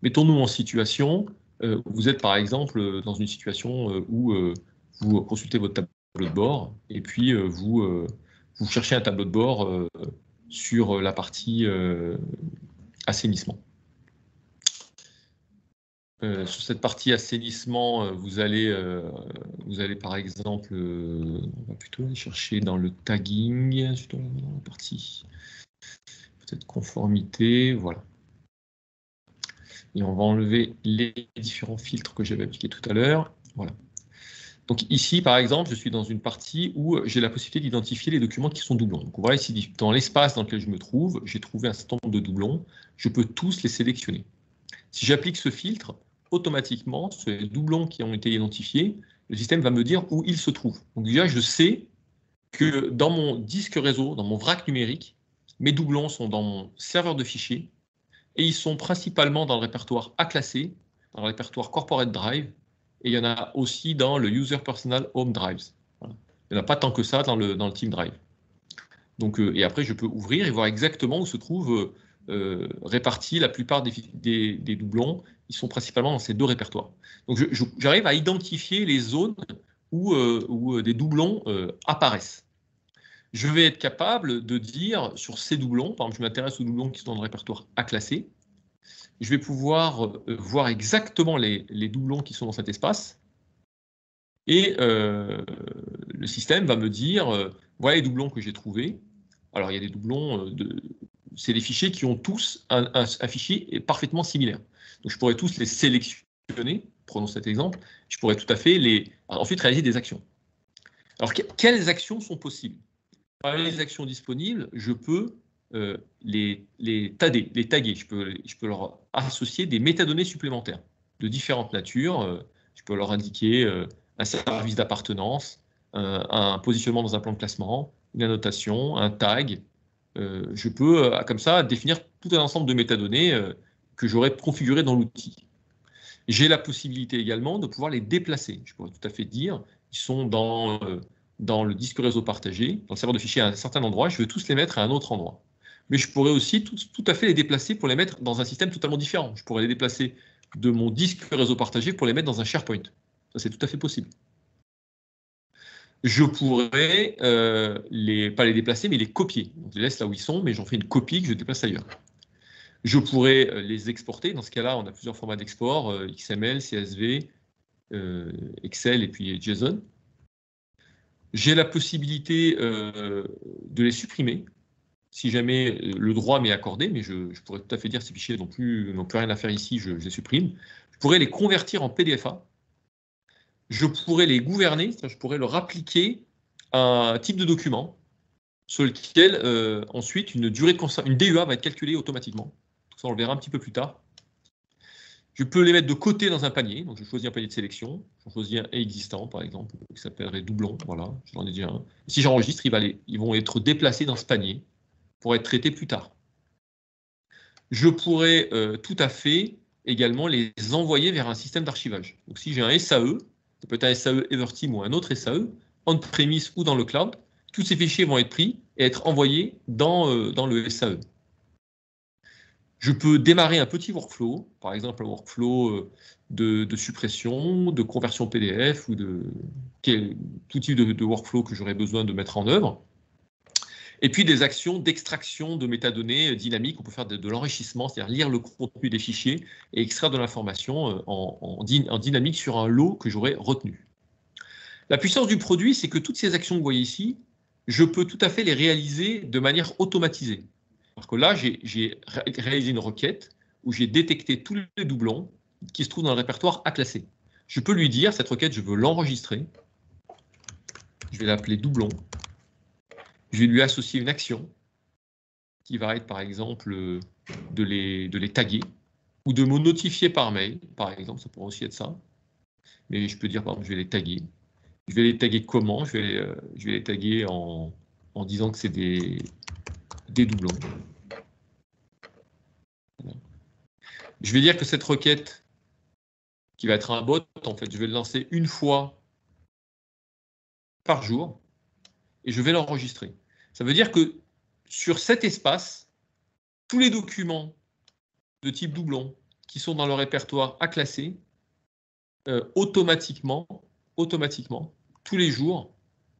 Mettons-nous en situation, vous êtes par exemple dans une situation où vous consultez votre tableau de bord et puis vous cherchez un tableau de bord sur la partie assainissement. Sur cette partie assainissement, vous allez par exemple, on va plutôt aller chercher dans le tagging, dans la partie peut-être conformité, voilà. Et on va enlever les différents filtres que j'avais appliqués tout à l'heure, voilà. Donc ici, par exemple, je suis dans une partie où j'ai la possibilité d'identifier les documents qui sont doublons. Donc on voit ici, dans l'espace dans lequel je me trouve, j'ai trouvé un certain nombre de doublons, je peux tous les sélectionner. Si j'applique ce filtre, automatiquement, ces doublons qui ont été identifiés, le système va me dire où ils se trouvent. Donc déjà, je sais que dans mon disque réseau, dans mon vrac numérique, mes doublons sont dans mon serveur de fichiers et ils sont principalement dans le répertoire A classé, dans le répertoire Corporate Drive, et il y en a aussi dans le User Personal Home Drives. Voilà. Il n'y en a pas tant que ça dans le Team Drive. Donc, et après, je peux ouvrir et voir exactement où se trouvent répartis la plupart des doublons. Ils sont principalement dans ces deux répertoires. Donc j'arrive à identifier les zones où des doublons apparaissent. Je vais être capable de dire sur ces doublons, par exemple, je m'intéresse aux doublons qui sont dans le répertoire A classé, je vais pouvoir voir exactement les doublons qui sont dans cet espace, et le système va me dire, voilà les doublons que j'ai trouvés. Alors il y a des doublons, c'est des fichiers qui ont tous un fichier parfaitement similaire. Donc je pourrais tous les sélectionner, prenons cet exemple, je pourrais tout à fait ensuite réaliser des actions. Alors quelles actions sont possibles? Parmi les actions disponibles, je peux les taguer, je peux leur associer des métadonnées supplémentaires de différentes natures, je peux leur indiquer un service d'appartenance, un positionnement dans un plan de classement, une annotation, un tag. Je peux, comme ça, définir tout un ensemble de métadonnées que j'aurais configurées dans l'outil. J'ai la possibilité également de pouvoir les déplacer. Je pourrais tout à fait dire, ils sont dans le disque réseau partagé, dans le serveur de fichiers à un certain endroit, je veux tous les mettre à un autre endroit. Mais je pourrais aussi tout à fait les déplacer pour les mettre dans un système totalement différent. Je pourrais les déplacer de mon disque réseau partagé pour les mettre dans un SharePoint. Ça, c'est tout à fait possible. Je pourrais pas les déplacer, mais les copier. Donc, je les laisse là où ils sont, mais j'en fais une copie que je déplace ailleurs. Je pourrais les exporter. Dans ce cas-là, on a plusieurs formats d'export, XML, CSV, Excel et puis JSON. J'ai la possibilité de les supprimer, si jamais le droit m'est accordé, mais je pourrais tout à fait dire que ces fichiers n'ont plus rien à faire ici, je les supprime. Je pourrais les convertir en PDFA. Je pourrais les gouverner, je pourrais leur appliquer un type de document sur lequel ensuite une DUA va être calculée automatiquement. Tout ça, on le verra un petit peu plus tard. Je peux les mettre de côté dans un panier. Donc, je choisis un panier de sélection. Je choisis un existant, par exemple, qui s'appellerait doublon. Voilà, j'en ai déjà un. Et si j'enregistre, ils vont être déplacés dans ce panier pour être traités plus tard. Je pourrais tout à fait également les envoyer vers un système d'archivage. Donc, si j'ai un SAE, ça peut être un SAE Everteam ou un autre SAE, on-premise ou dans le cloud, tous ces fichiers vont être pris et être envoyés dans le SAE. Je peux démarrer un petit workflow, par exemple un workflow de suppression, de conversion PDF ou tout type de workflow que j'aurais besoin de mettre en œuvre. Et puis des actions d'extraction de métadonnées dynamiques. On peut faire de l'enrichissement, c'est-à-dire lire le contenu des fichiers et extraire de l'information en dynamique sur un lot que j'aurais retenu. La puissance du produit, c'est que toutes ces actions que vous voyez ici, je peux tout à fait les réaliser de manière automatisée. Parce que là, j'ai réalisé une requête où j'ai détecté tous les doublons qui se trouvent dans le répertoire à classer. Je peux lui dire, cette requête, je veux l'enregistrer. Je vais l'appeler doublon. Je vais lui associer une action qui va être, par exemple, de les taguer ou de me notifier par mail, par exemple, ça pourrait aussi être ça. Mais je peux dire, par exemple, je vais les taguer. Je vais les taguer comment? Je vais les taguer en disant que c'est des doublons. Voilà. Je vais dire que cette requête, qui va être un bot, en fait, je vais le lancer une fois par jour et je vais l'enregistrer. Ça veut dire que sur cet espace, tous les documents de type doublon qui sont dans le répertoire à classer, automatiquement, tous les jours,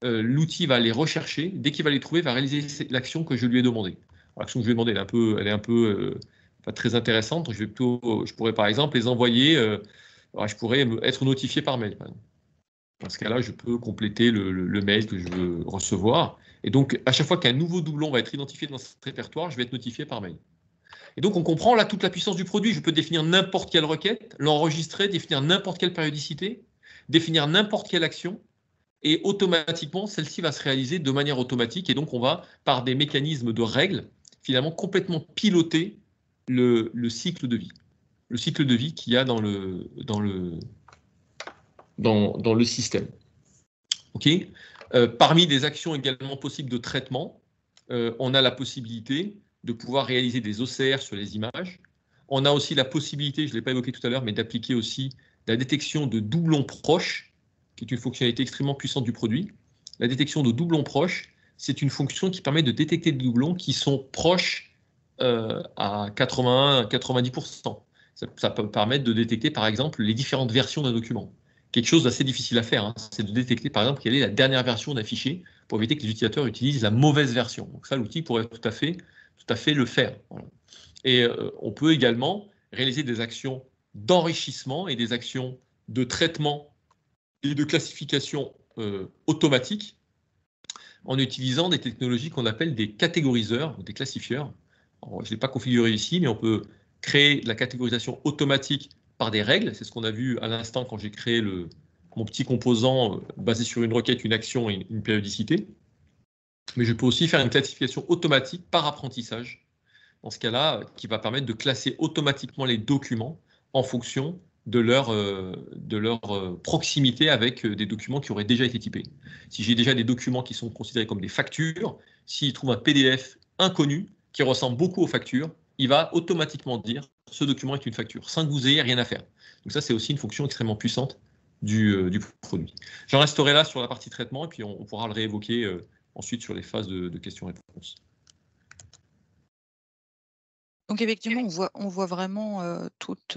l'outil va les rechercher. Dès qu'il va les trouver, va réaliser l'action que je lui ai demandée. L'action que je lui ai demandée, elle est un peu pas très intéressante. Je pourrais par exemple les envoyer, je pourrais être notifié par mail. Par exemple. Dans ce cas-là, je peux compléter le mail que je veux recevoir. Et donc, à chaque fois qu'un nouveau doublon va être identifié dans ce répertoire, je vais être notifié par mail. Et donc, on comprend là toute la puissance du produit. Je peux définir n'importe quelle requête, l'enregistrer, définir n'importe quelle périodicité, définir n'importe quelle action, et automatiquement, celle-ci va se réaliser de manière automatique. Et donc, on va, par des mécanismes de règles, finalement complètement piloter le cycle de vie. Le cycle de vie qu'il y a dans le système. Okay. Parmi des actions également possibles de traitement, on a la possibilité de pouvoir réaliser des OCR sur les images. On a aussi la possibilité, je ne l'ai pas évoqué tout à l'heure, mais d'appliquer aussi la détection de doublons proches, qui est une fonctionnalité extrêmement puissante du produit. La détection de doublons proches, c'est une fonction qui permet de détecter des doublons qui sont proches à 80-90%. Ça peut permettre de détecter, par exemple, les différentes versions d'un document. Quelque chose d'assez difficile à faire, hein, c'est de détecter, par exemple, quelle est la dernière version d'un fichier pour éviter que les utilisateurs utilisent la mauvaise version. Donc ça, l'outil pourrait tout à fait le faire. Voilà. Et on peut également réaliser des actions d'enrichissement et des actions de traitement et de classification automatique en utilisant des technologies qu'on appelle des catégoriseurs ou des classifieurs. Alors, je ne l'ai pas configuré ici, mais on peut créer la catégorisation automatique par des règles. C'est ce qu'on a vu à l'instant quand j'ai créé mon petit composant basé sur une requête, une action et une périodicité. Mais je peux aussi faire une classification automatique par apprentissage, dans ce cas-là, qui va permettre de classer automatiquement les documents en fonction de leur proximité avec des documents qui auraient déjà été typés. Si j'ai déjà des documents qui sont considérés comme des factures, s'il trouve un PDF inconnu qui ressemble beaucoup aux factures, il va automatiquement dire ce document est une facture, sans que vous ayez rien à faire. Donc ça, c'est aussi une fonction extrêmement puissante du produit. J'en resterai là sur la partie traitement et puis on pourra le réévoquer ensuite sur les phases de questions-réponses. Donc effectivement, on voit vraiment toute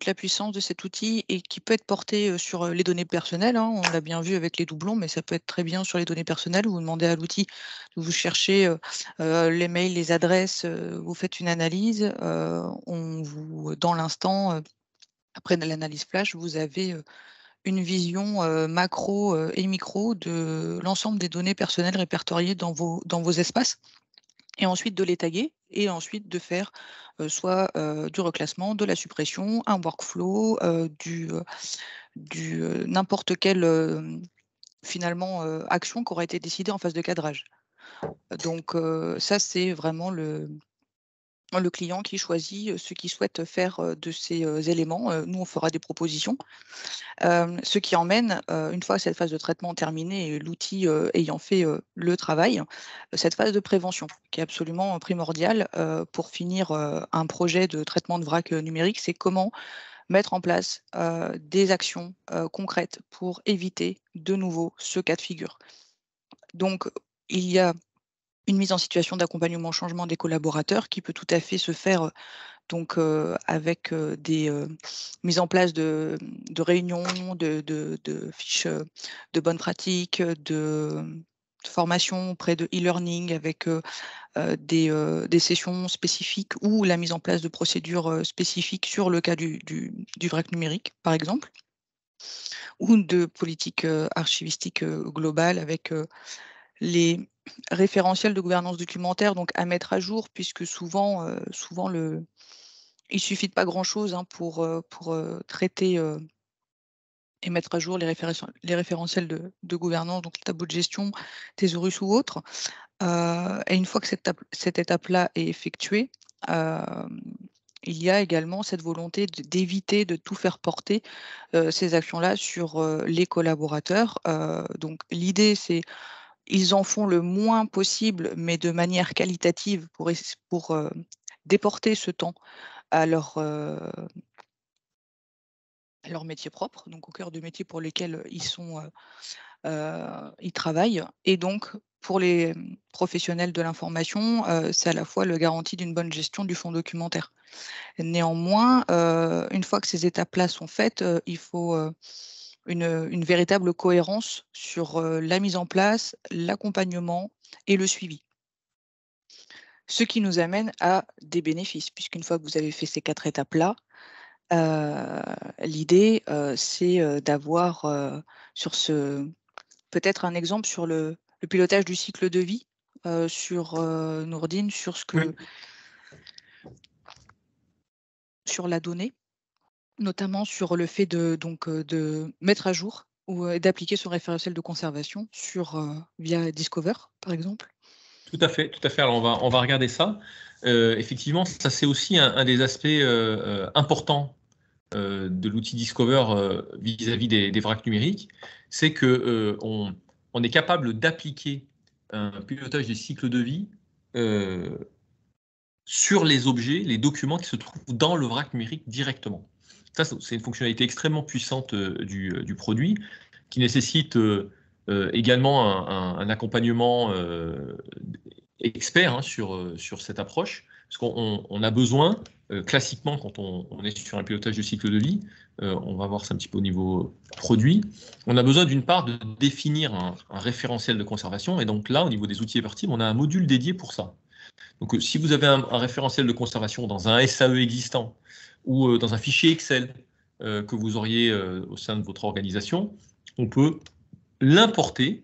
la puissance de cet outil et qui peut être porté sur les données personnelles. Hein. On l'a bien vu avec les doublons, mais ça peut être très bien sur les données personnelles. Vous demandez à l'outil, vous cherchez les mails, les adresses, vous faites une analyse. Dans l'instant, après l'analyse flash, vous avez une vision macro et micro de l'ensemble des données personnelles répertoriées dans vos espaces. Et ensuite de les taguer, et ensuite de faire soit du reclassement, de la suppression, un workflow, n'importe quelle finalement action qui aura été décidée en phase de cadrage. Donc ça, c'est vraiment le client qui choisit ce qu'il souhaite faire de ces éléments. Nous, on fera des propositions. Ce qui emmène, une fois cette phase de traitement terminée et l'outil ayant fait le travail, cette phase de prévention qui est absolument primordiale pour finir un projet de traitement de vrac numérique. C'est comment mettre en place des actions concrètes pour éviter de nouveau ce cas de figure. Donc, il y a une mise en situation d'accompagnement au changement des collaborateurs qui peut tout à fait se faire donc avec des mises en place de réunions, de fiches de bonnes pratiques, de formation auprès de e-learning avec des sessions spécifiques ou la mise en place de procédures spécifiques sur le cas du vrac numérique, par exemple, ou de politique archivistique globale avec les référentiels de gouvernance documentaire donc à mettre à jour, puisque souvent, il suffit de pas grand-chose hein, pour traiter et mettre à jour les référentiels de gouvernance, donc le tableau de gestion, Thésaurus ou autre. Et une fois que cette étape-là est effectuée, il y a également cette volonté d'éviter de tout faire porter ces actions-là sur les collaborateurs. Donc l'idée, c'est ils en font le moins possible, mais de manière qualitative pour déporter ce temps à leur métier propre, donc au cœur de métiers pour lesquels ils travaillent. Et donc, pour les professionnels de l'information, c'est à la fois le garantie d'une bonne gestion du fonds documentaire. Néanmoins, une fois que ces étapes-là sont faites, il faut une véritable cohérence sur la mise en place, l'accompagnement et le suivi. Ce qui nous amène à des bénéfices, puisqu'une fois que vous avez fait ces 4 étapes-là, l'idée, c'est d'avoir sur ce peut-être un exemple sur le pilotage du cycle de vie sur Nourdine, sur ce que Oui. sur la donnée, notamment sur le fait de mettre à jour ou d'appliquer ce référentiel de conservation sur via Discover, par exemple. Tout à fait, tout à fait. Alors on va regarder ça. Effectivement, ça c'est aussi un des aspects importants de l'outil Discover vis-à-vis des vracs numériques, c'est que on est capable d'appliquer un pilotage des cycles de vie sur les objets, les documents qui se trouvent dans le vrac numérique directement. Ça, c'est une fonctionnalité extrêmement puissante du produit qui nécessite également un accompagnement expert hein, sur cette approche, parce qu'on a besoin, classiquement, quand on est sur un pilotage de cycle de vie, on va voir ça un petit peu au niveau produit, on a besoin d'une part de définir un référentiel de conservation, et donc là, au niveau des outils et parties, on a un module dédié pour ça. Donc si vous avez un référentiel de conservation dans un SAE existant, ou dans un fichier Excel que vous auriez au sein de votre organisation, on peut l'importer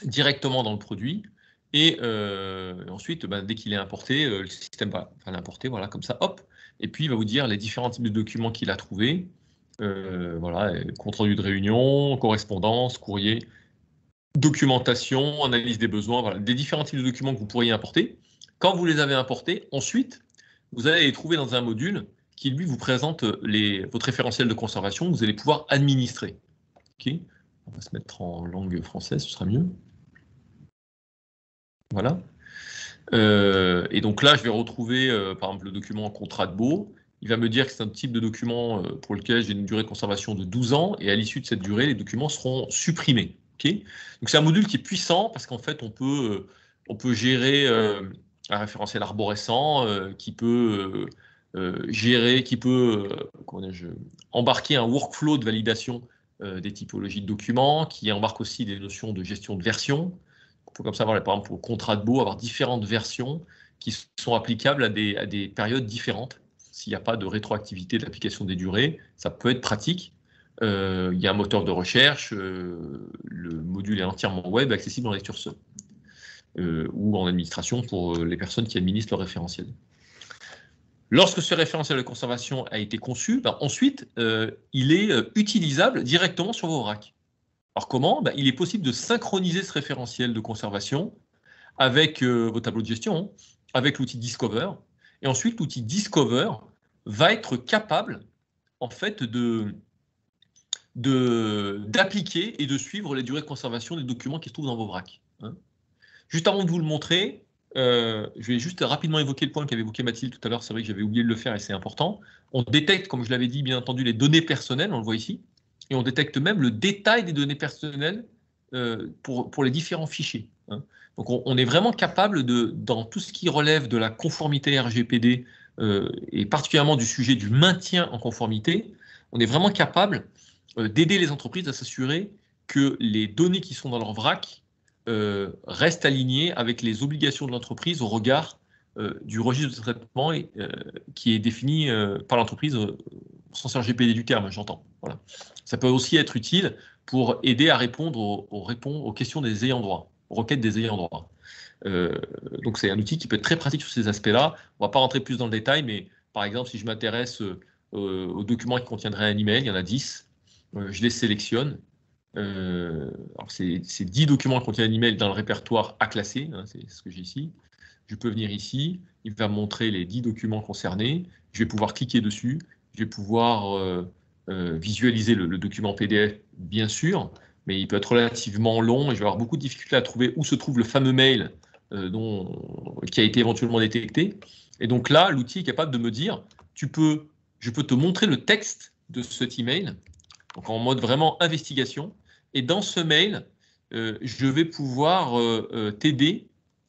directement dans le produit. Et ensuite, dès qu'il est importé, le système va l'importer, voilà, comme ça, hop. Et puis, il va vous dire les différents types de documents qu'il a trouvés. Voilà, compte rendu de réunion, correspondance, courrier, documentation, analyse des besoins, voilà, des différents types de documents que vous pourriez importer. Quand vous les avez importés, ensuite, vous allez les trouver dans un module qui, lui, vous présente votre référentiel de conservation. Vous allez pouvoir administrer. Okay. On va se mettre en langue française, ce sera mieux. Voilà. Et donc là, je vais retrouver, par exemple, le document contrat de baux. Il va me dire que c'est un type de document pour lequel j'ai une durée de conservation de 12 ans. Et à l'issue de cette durée, les documents seront supprimés. Okay. Donc c'est un module qui est puissant parce qu'en fait, on peut gérer un référentiel arborescent qui peut embarquer un workflow de validation des typologies de documents, qui embarque aussi des notions de gestion de version. On peut comme ça avoir, par exemple, pour le contrat de baux, avoir différentes versions qui sont applicables à des périodes différentes. S'il n'y a pas de rétroactivité de l'application des durées, ça peut être pratique. Il y a un moteur de recherche, le module est entièrement web, accessible en lecture seule, ou en administration pour les personnes qui administrent le référentiel. Lorsque ce référentiel de conservation a été conçu, ensuite, il est utilisable directement sur vos vracs. Alors comment? Il est possible de synchroniser ce référentiel de conservation avec vos tableaux de gestion, avec l'outil Discover. Et ensuite, l'outil Discover va être capable, en fait, d'appliquer et de suivre les durées de conservation des documents qui se trouvent dans vos vracs. Juste avant de vous le montrer, je vais juste rapidement évoquer le point qu'avait évoqué Mathilde tout à l'heure. C'est vrai que j'avais oublié de le faire et c'est important. On détecte, comme je l'avais dit, bien entendu, les données personnelles, on le voit ici, et on détecte même le détail des données personnelles pour les différents fichiers. Donc on est vraiment capable, dans tout ce qui relève de la conformité RGPD, et particulièrement du sujet du maintien en conformité, on est vraiment capable d'aider les entreprises à s'assurer que les données qui sont dans leur vrac restent alignées avec les obligations de l'entreprise au regard du registre de traitement qui est défini par l'entreprise au sens RGPD du terme, j'entends. Voilà. Ça peut aussi être utile pour aider à répondre aux questions des ayants droit, aux requêtes des ayants droit. Donc c'est un outil qui peut être très pratique sur ces aspects-là. On ne va pas rentrer plus dans le détail, mais par exemple, si je m'intéresse aux documents qui contiendraient un email, il y en a 10, je les sélectionne. Alors c'est 10 documents qui contiennent un email dans le répertoire à classer, c'est ce que j'ai ici. Je peux venir ici, il va me montrer les 10 documents concernés, je vais pouvoir cliquer dessus, je vais pouvoir visualiser le document PDF, bien sûr, mais il peut être relativement long et je vais avoir beaucoup de difficultés à trouver où se trouve le fameux mail qui a été éventuellement détecté. Et donc là, l'outil est capable de me dire, je peux te montrer le texte de cet email, donc en mode vraiment investigation, et dans ce mail, je vais pouvoir t'aider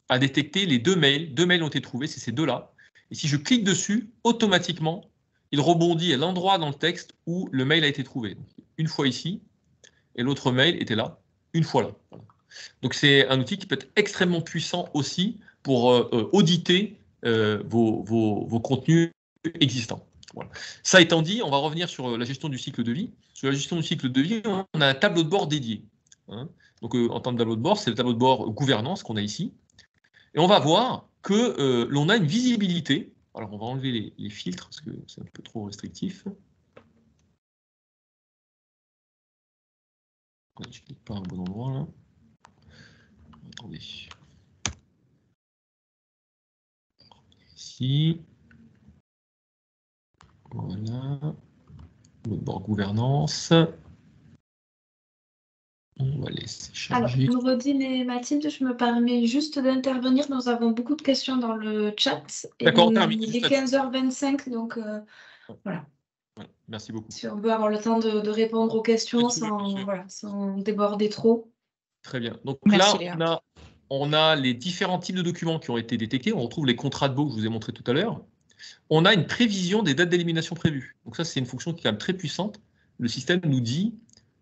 à détecter les deux mails. Deux mails ont été trouvés, c'est ces deux-là. Et si je clique dessus, automatiquement, il rebondit à l'endroit dans le texte où le mail a été trouvé. Donc, une fois ici, et l'autre mail était là, une fois là. Voilà. Donc c'est un outil qui peut être extrêmement puissant aussi pour auditer vos contenus existants. Voilà. Ça étant dit, on va revenir sur la gestion du cycle de vie. Sur la gestion du cycle de vie, on a un tableau de bord dédié. Donc en tant que tableau de bord, c'est le tableau de bord gouvernance qu'on a ici. Et on va voir que l'on a une visibilité. Alors on va enlever les filtres parce que c'est un peu trop restrictif. Je ne clique pas au bon endroit là. Attendez. Ici. Voilà. Le bord gouvernance. On va laisser charger. Alors, Noureddin et Mathilde, je me permets juste d'intervenir. Nous avons beaucoup de questions dans le chat. D'accord, il est 15h25, donc voilà. Ouais, merci beaucoup. Si on veut avoir le temps de répondre aux questions sans déborder trop. Très bien. Donc merci, là, on a les différents types de documents qui ont été détectés. On retrouve les contrats de baux que je vous ai montrés tout à l'heure. On a une prévision des dates d'élimination prévues. Donc ça, c'est une fonction qui est quand même très puissante. Le système nous dit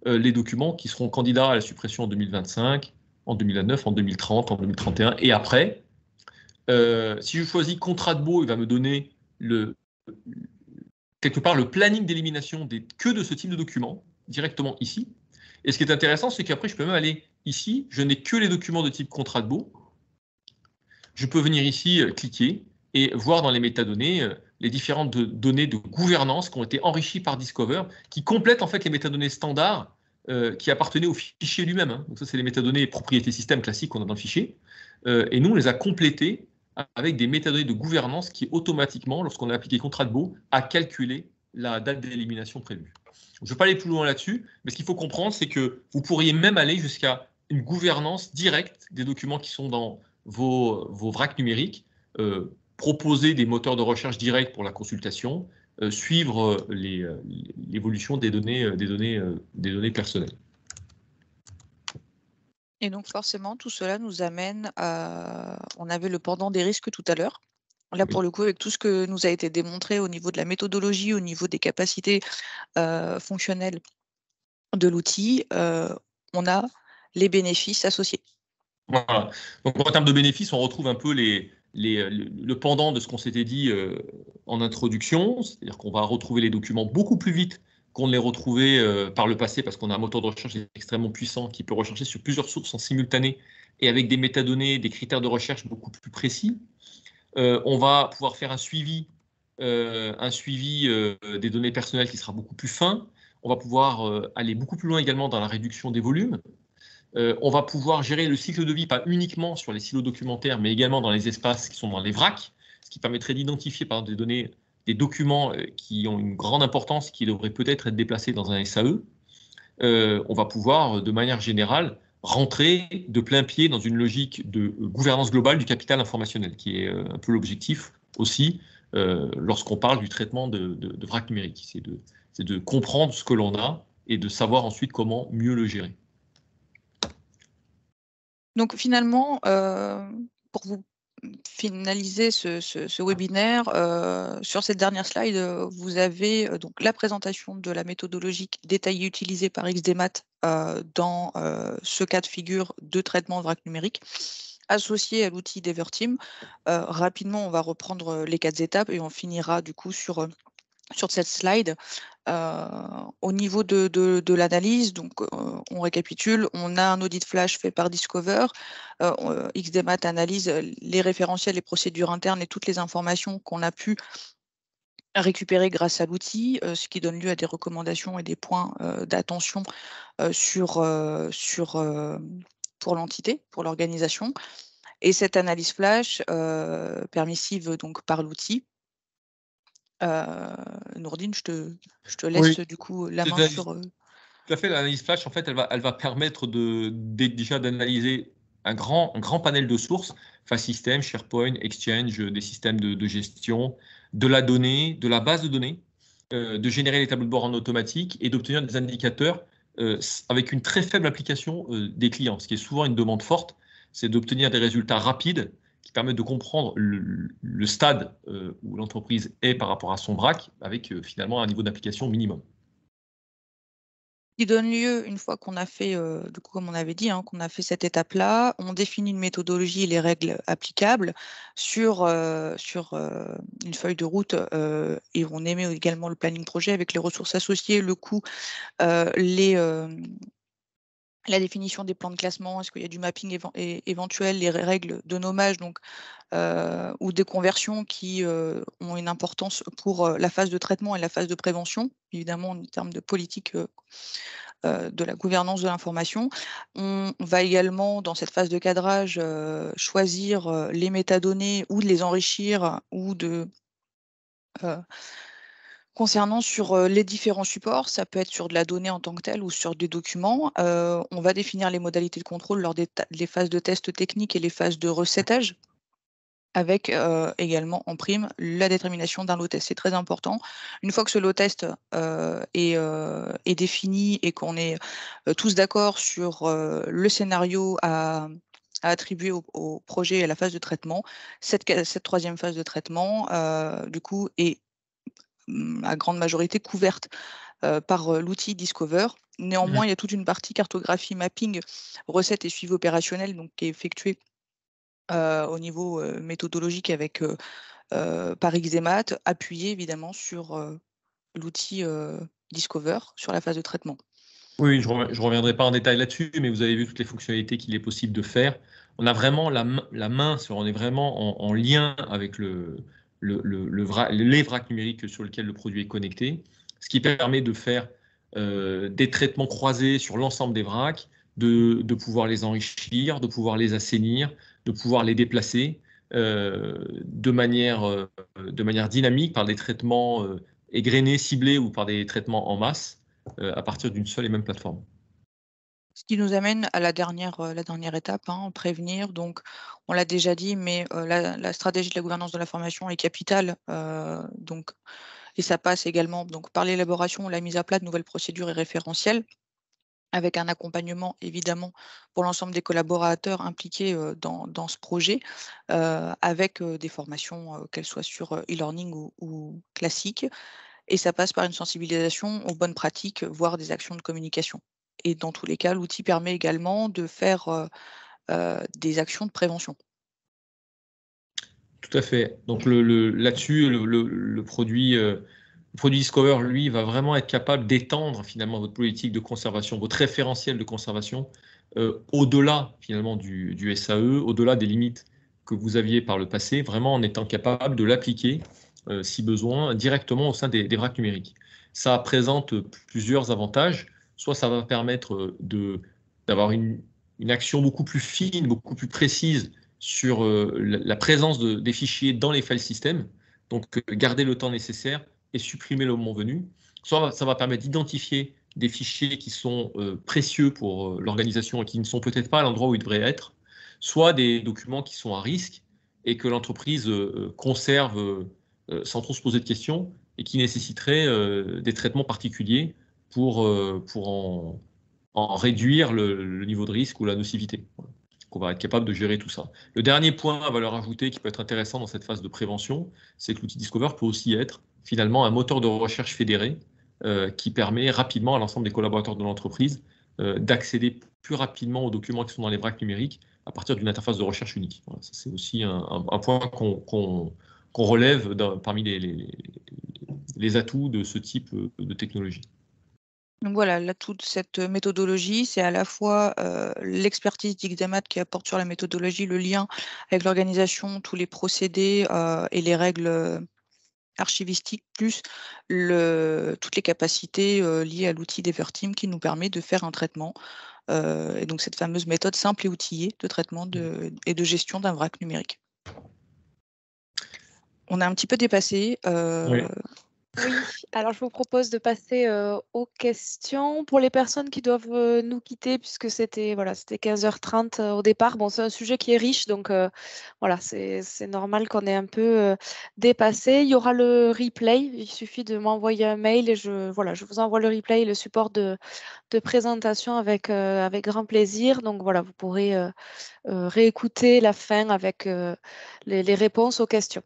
les documents qui seront candidats à la suppression en 2025, en 2029, en 2030, en 2031 et après. Si je choisis contrat de baux, il va me donner quelque part le planning d'élimination que de ce type de documents directement ici. Et ce qui est intéressant, c'est qu'après, je peux même aller ici. Je n'ai que les documents de type contrat de baux. Je peux venir ici, cliquer et voir dans les métadonnées les différentes données de gouvernance qui ont été enrichies par Discover, qui complètent en fait les métadonnées standards qui appartenaient au fichier lui-même. Donc ça, c'est les métadonnées propriétés système classiques qu'on a dans le fichier. Et nous, on les a complétées avec des métadonnées de gouvernance qui automatiquement, lorsqu'on a appliqué contrat de baux, a calculé la date d'élimination prévue. Je ne vais pas aller plus loin là-dessus, mais ce qu'il faut comprendre, c'est que vous pourriez même aller jusqu'à une gouvernance directe des documents qui sont dans vos vracs numériques, proposer des moteurs de recherche directs pour la consultation, suivre l'évolution des données personnelles. Et donc forcément, tout cela nous amène à... On avait le pendant des risques tout à l'heure. Là, pour le coup, avec tout ce que nous a été démontré au niveau de la méthodologie, au niveau des capacités fonctionnelles de l'outil, on a les bénéfices associés. Voilà. Donc en termes de bénéfices, on retrouve un peu le pendant de ce qu'on s'était dit en introduction, c'est-à-dire qu'on va retrouver les documents beaucoup plus vite qu'on ne les retrouvait par le passé parce qu'on a un moteur de recherche extrêmement puissant qui peut rechercher sur plusieurs sources en simultané et avec des métadonnées, des critères de recherche beaucoup plus précis. On va pouvoir faire un suivi des données personnelles qui sera beaucoup plus fin. On va pouvoir aller beaucoup plus loin également dans la réduction des volumes. On va pouvoir gérer le cycle de vie, pas uniquement sur les silos documentaires, mais également dans les espaces qui sont dans les vracs, ce qui permettrait d'identifier par exemple des données, des documents qui ont une grande importance, qui devraient peut-être être déplacés dans un SAE. On va pouvoir, de manière générale, rentrer de plein pied dans une logique de gouvernance globale du capital informationnel, qui est un peu l'objectif aussi lorsqu'on parle du traitement de vrac numérique. C'est de comprendre ce que l'on a et de savoir ensuite comment mieux le gérer. Donc finalement, pour vous finaliser ce webinaire, sur cette dernière slide, vous avez donc la présentation de la méthodologie détaillée utilisée par XDMAT dans ce cas de figure de traitement de vrac numérique, associé à l'outil d'Everteam. Rapidement, on va reprendre les 4 étapes et on finira du coup sur cette slide. Au niveau de l'analyse, donc on récapitule, on a un audit flash fait par Discover, XDMAT analyse les référentiels, les procédures internes et toutes les informations qu'on a pu récupérer grâce à l'outil, ce qui donne lieu à des recommandations et des points d'attention pour l'entité, pour l'organisation. Et cette analyse flash permissive donc par l'outil. Nourdine, je te laisse du coup la main sur... Tout à fait, l'analyse flash, en fait, elle va permettre déjà d'analyser un grand panel de sources, File System, SharePoint, Exchange, des systèmes de gestion, de la donnée, de la base de données, de générer les tableaux de bord en automatique et d'obtenir des indicateurs avec une très faible application des clients. Ce qui est souvent une demande forte, c'est d'obtenir des résultats rapides qui permettent de comprendre le stade où l'entreprise est par rapport à son vrac, avec finalement un niveau d'application minimum. Qui donne lieu, une fois qu'on a fait, du coup, comme on avait dit, qu'on a fait cette étape-là, on définit une méthodologie et les règles applicables sur une feuille de route et on émet également le planning projet avec les ressources associées, le coût, la définition des plans de classement, est-ce qu'il y a du mapping éventuel, les règles de nommage donc, ou des conversions qui ont une importance pour la phase de traitement et la phase de prévention, évidemment en termes de politique de la gouvernance de l'information. On va également, dans cette phase de cadrage, choisir les métadonnées ou de les enrichir ou de... Concernant sur les différents supports, ça peut être sur de la donnée en tant que telle ou sur des documents. On va définir les modalités de contrôle lors des phases de test technique et les phases de recettage, avec également en prime la détermination d'un lot test. C'est très important. Une fois que ce lot test est défini et qu'on est tous d'accord sur le scénario à attribuer au projet et à la phase de traitement, cette troisième phase de traitement, du coup, est à grande majorité couverte par l'outil Discover. Néanmoins, il y a toute une partie cartographie, mapping, recettes et suivi opérationnel donc, qui est effectuée au niveau méthodologique avec par XDMAT, appuyé évidemment sur l'outil Discover sur la phase de traitement. Oui, je ne reviendrai pas en détail là-dessus, mais vous avez vu toutes les fonctionnalités qu'il est possible de faire. On a vraiment la main, on est vraiment en lien avec les vracs numériques sur lesquels le produit est connecté, ce qui permet de faire des traitements croisés sur l'ensemble des vracs, de pouvoir les enrichir, de pouvoir les assainir, de pouvoir les déplacer de manière dynamique par des traitements égrenés, ciblés ou par des traitements en masse à partir d'une seule et même plateforme. Ce qui nous amène à la dernière étape, prévenir. Donc, on l'a déjà dit, mais la stratégie de la gouvernance de l'information est capitale. Et ça passe également donc, par l'élaboration ou la mise à plat de nouvelles procédures et référentiels, avec un accompagnement évidemment pour l'ensemble des collaborateurs impliqués dans ce projet, avec des formations, qu'elles soient sur e-learning ou classiques. Et ça passe par une sensibilisation aux bonnes pratiques, voire des actions de communication. Et dans tous les cas, l'outil permet également de faire des actions de prévention. Tout à fait. Donc là-dessus, le produit Discover, lui, va vraiment être capable d'étendre finalement votre politique de conservation, votre référentiel de conservation, au-delà finalement du SAE, au-delà des limites que vous aviez par le passé, vraiment en étant capable de l'appliquer, si besoin, directement au sein des vracs numériques. Ça présente plusieurs avantages. Soit ça va permettre d'avoir une action beaucoup plus fine, beaucoup plus précise sur la présence des fichiers dans les file systems, donc garder le temps nécessaire et supprimer le moment venu. Soit ça va permettre d'identifier des fichiers qui sont précieux pour l'organisation et qui ne sont peut-être pas à l'endroit où ils devraient être, soit des documents qui sont à risque et que l'entreprise conserve sans trop se poser de questions et qui nécessiteraient des traitements particuliers pour en réduire le niveau de risque ou la nocivité. Voilà. On va être capable de gérer tout ça. Le dernier point à valeur ajoutée qui peut être intéressant dans cette phase de prévention, c'est que l'outil Discover peut aussi être finalement un moteur de recherche fédéré qui permet rapidement à l'ensemble des collaborateurs de l'entreprise d'accéder plus rapidement aux documents qui sont dans les vracs numériques à partir d'une interface de recherche unique. Voilà, c'est aussi un point qu'on relève parmi les atouts de ce type de technologie. Donc voilà, là, toute cette méthodologie, c'est à la fois l'expertise d'XDMAT qui apporte sur la méthodologie le lien avec l'organisation, tous les procédés et les règles archivistiques, plus toutes les capacités liées à l'outil d'Everteam qui nous permet de faire un traitement. Et donc cette fameuse méthode simple et outillée de traitement et de gestion d'un vrac numérique. On a un petit peu dépassé. Oui. Oui, alors je vous propose de passer aux questions. Pour les personnes qui doivent nous quitter, puisque c'était 15h30 au départ, bon, c'est un sujet qui est riche, donc voilà, c'est normal qu'on ait un peu dépassé. Il y aura le replay, il suffit de m'envoyer un mail et je vous envoie le replay et le support de présentation avec grand plaisir. Donc voilà, vous pourrez réécouter la fin avec les réponses aux questions.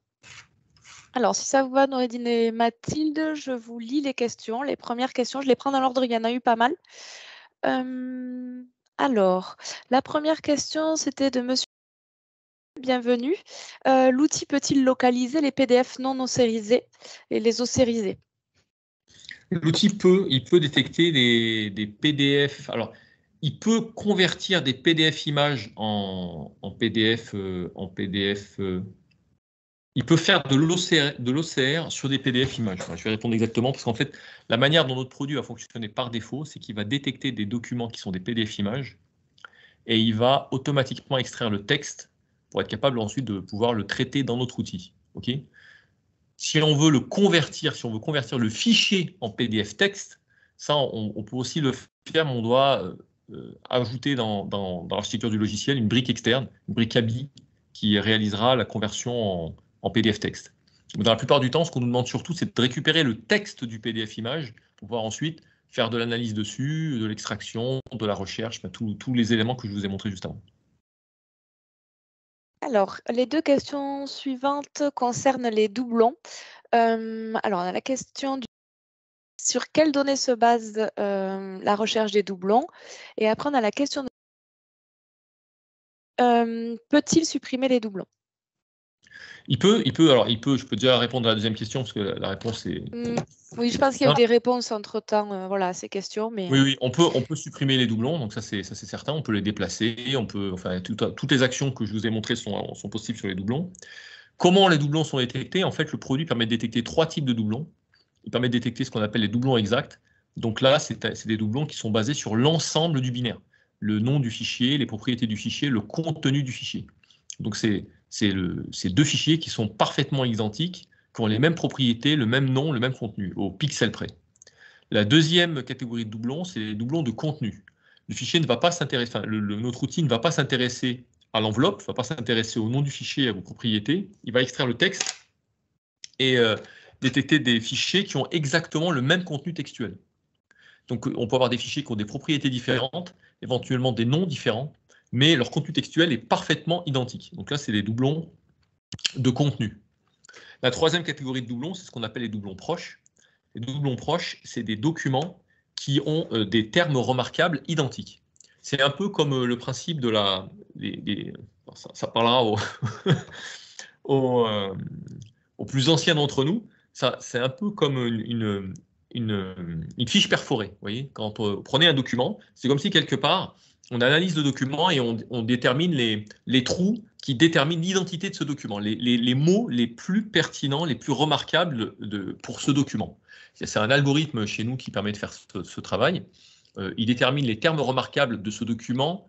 Alors, si ça vous va, Noureddine et Mathilde, je vous lis les questions. Les premières questions, je les prends dans l'ordre, il y en a eu pas mal. Alors, la première question, c'était de Monsieur. Bienvenue. L'outil peut-il localiser les PDF non ossérisés et les ossériser? L'outil il peut détecter des PDF. Alors, il peut convertir des PDF images en PDF. Il peut faire de l'OCR sur des PDF images. Enfin, je vais répondre exactement parce qu'en fait, la manière dont notre produit va fonctionner par défaut, c'est qu'il va détecter des documents qui sont des PDF images et il va automatiquement extraire le texte pour être capable ensuite de pouvoir le traiter dans notre outil. Okay ? Si on veut le convertir, si on veut convertir le fichier en PDF texte, ça, on peut aussi le faire, mais on doit ajouter dans l'architecture du logiciel une brique externe, une brique ABI, qui réalisera la conversion en PDF texte. Dans la plupart du temps, ce qu'on nous demande surtout, c'est de récupérer le texte du PDF image pour pouvoir ensuite faire de l'analyse dessus, de l'extraction, de la recherche, tous les éléments que je vous ai montrés juste avant. Alors, les deux questions suivantes concernent les doublons. Alors, on a la question sur quelles données se base la recherche des doublons? Et après, on a la question peut-il supprimer les doublons? Il peut, je peux déjà répondre à la deuxième question parce que la réponse est. Oui, je pense qu'il y a eu des réponses entre-temps à ces questions. Mais... Oui, on peut supprimer les doublons, donc ça c'est certain, on peut les déplacer, toutes les actions que je vous ai montrées sont possibles sur les doublons. Comment les doublons sont détectés? En fait, le produit permet de détecter 3 types de doublons. Il permet de détecter ce qu'on appelle les doublons exacts. Donc là, c'est des doublons qui sont basés sur l'ensemble du binaire. Le nom du fichier, les propriétés du fichier, le contenu du fichier. Donc c'est deux fichiers qui sont parfaitement identiques, qui ont les mêmes propriétés, le même nom, le même contenu, au pixel près. La deuxième catégorie de doublons, c'est les doublons de contenu. Le fichier ne va pas s'intéresser, notre outil ne va pas s'intéresser à l'enveloppe, ne va pas s'intéresser au nom du fichier et à vos propriétés. Il va extraire le texte et détecter des fichiers qui ont exactement le même contenu textuel. Donc on peut avoir des fichiers qui ont des propriétés différentes, éventuellement des noms différents, mais leur contenu textuel est parfaitement identique. Donc là, c'est des doublons de contenu. La troisième catégorie de doublons, c'est ce qu'on appelle les doublons proches. Les doublons proches, c'est des documents qui ont des termes remarquables identiques. C'est un peu comme le principe de ça parlera aux plus anciens d'entre nous. C'est un peu comme une fiche perforée. Vous voyez, quand vous prenez un document, c'est comme si quelque part, on analyse le document et on détermine les trous qui détermine l'identité de ce document, les mots les plus pertinents, les plus remarquables pour ce document. C'est un algorithme chez nous qui permet de faire ce travail. Il détermine les termes remarquables de ce document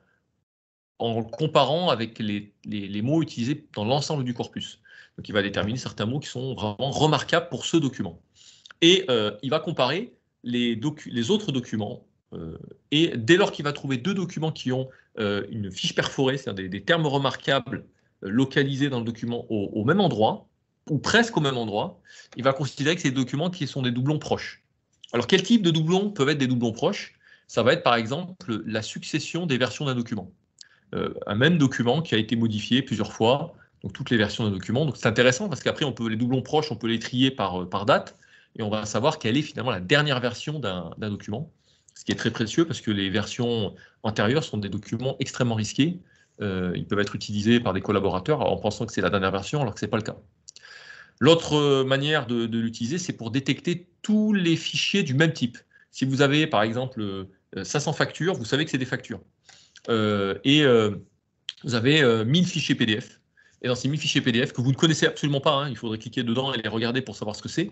en le comparant avec les mots utilisés dans l'ensemble du corpus. Donc il va déterminer certains mots qui sont vraiment remarquables pour ce document. Et il va comparer les autres documents, et dès lors qu'il va trouver deux documents qui ont une fiche perforée, c'est-à-dire des termes remarquables localisés dans le document au même endroit, ou presque au même endroit, il va considérer que c'est des documents qui sont des doublons proches. Alors quel type de doublons peuvent être des doublons proches? Ça va être par exemple la succession des versions d'un document. Un même document qui a été modifié plusieurs fois, donc toutes les versions d'un document. Donc c'est intéressant parce qu'après, les doublons proches, on peut les trier par date, et on va savoir quelle est finalement la dernière version d'un document, ce qui est très précieux parce que les versions antérieures sont des documents extrêmement risqués. Ils peuvent être utilisés par des collaborateurs en pensant que c'est la dernière version, alors que ce n'est pas le cas. L'autre manière de l'utiliser, c'est pour détecter tous les fichiers du même type. Si vous avez, par exemple, 500 factures, vous savez que c'est des factures. Vous avez 1000 fichiers PDF. Et dans ces 1000 fichiers PDF que vous ne connaissez absolument pas, il faudrait cliquer dedans et les regarder pour savoir ce que c'est,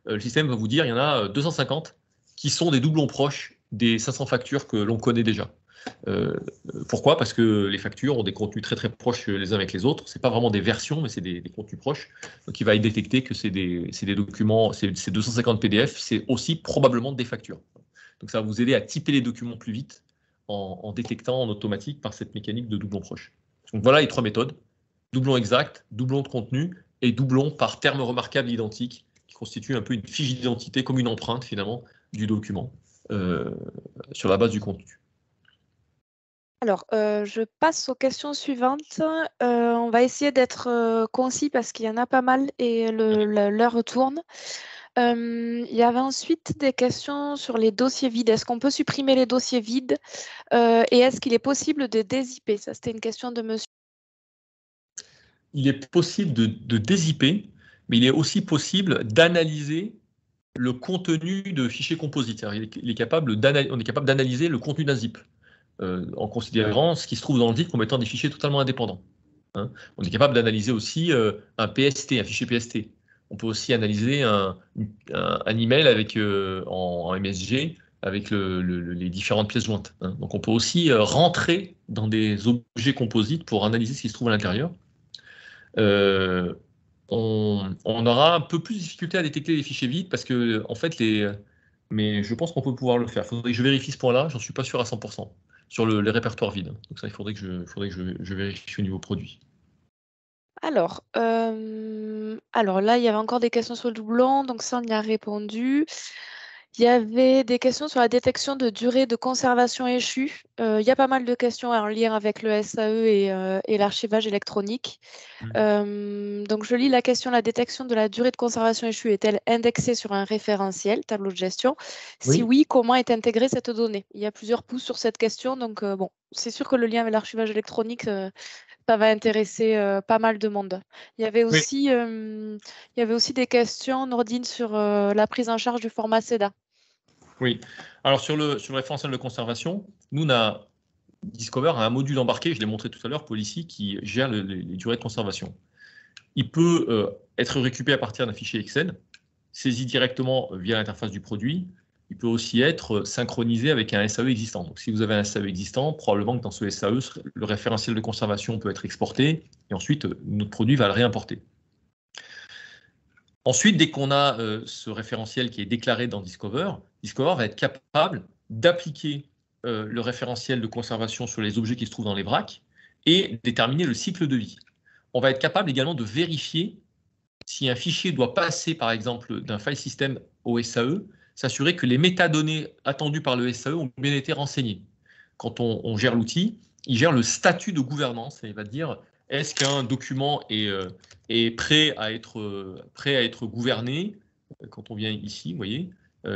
le système va vous dire il y en a 250 qui sont des doublons proches des 500 factures que l'on connaît déjà. Pourquoi? Parce que les factures ont des contenus très très proches les uns avec les autres. Ce n'est pas vraiment des versions, mais c'est des contenus proches. Donc il va détecter que c'est des documents, ces 250 PDF, c'est aussi probablement des factures. Donc ça va vous aider à typer les documents plus vite en détectant en automatique par cette mécanique de doublon proche. Donc voilà les trois méthodes: doublon exact, doublon de contenu et doublon par terme remarquable identique, qui constitue un peu une fiche d'identité comme une empreinte finalement du document sur la base du contenu. Alors, je passe aux questions suivantes. On va essayer d'être concis parce qu'il y en a pas mal et l'heure tourne. Il y avait ensuite des questions sur les dossiers vides. Est-ce qu'on peut supprimer les dossiers vides et est-ce qu'il est possible de dézipper? Ça, c'était une question de monsieur. Il est possible de dézipper, mais il est aussi possible d'analyser le contenu de fichiers composites. On est capable d'analyser le contenu d'un zip en considérant ce qui se trouve dans le zip comme étant des fichiers totalement indépendants. On est capable d'analyser aussi un PST, un fichier PST. On peut aussi analyser un email avec, en MSG avec les différentes pièces jointes. Donc on peut aussi rentrer dans des objets composites pour analyser ce qui se trouve à l'intérieur. On aura un peu plus de difficulté à détecter les fichiers vides parce que, en fait, mais je pense qu'on peut pouvoir le faire. Il faudrait que je vérifie ce point-là, j'en suis pas sûr à 100% sur les répertoires vides. Donc ça, il faudrait que je vérifie au niveau produit. Alors là, il y avait encore des questions sur le doublon, donc ça, on y a répondu. Il y avait des questions sur la détection de durée de conservation échue. Il y a pas mal de questions en lien avec le SAE et l'archivage électronique. Donc, je lis la question: la détection de la durée de conservation échue est-elle indexée sur un référentiel, tableau de gestion? Si oui, comment est intégrée cette donnée? Il y a plusieurs pouces sur cette question, donc bon, c'est sûr que le lien avec l'archivage électronique, ça va intéresser pas mal de monde. Il y avait aussi, des questions, Nordine, sur la prise en charge du format CEDA. Oui. Alors sur le référentiel de conservation, nous, Discover a un module embarqué, je l'ai montré tout à l'heure, Policy, qui gère les durées de conservation. Il peut être récupéré à partir d'un fichier Excel, saisi directement via l'interface du produit. Il peut aussi être synchronisé avec un SAE existant. Donc, si vous avez un SAE existant, probablement que dans ce SAE, le référentiel de conservation peut être exporté, et ensuite, notre produit va le réimporter. Ensuite, dès qu'on a ce référentiel qui est déclaré dans Discover va être capable d'appliquer le référentiel de conservation sur les objets qui se trouvent dans les vracs et déterminer le cycle de vie. On va être capable également de vérifier si un fichier doit passer, par exemple, d'un file system au SAE, s'assurer que les métadonnées attendues par le SAE ont bien été renseignées. Quand on gère l'outil, il gère le statut de gouvernance et il va dire: est-ce qu'un document est prêt à être gouverné? Quand on vient ici, vous voyez,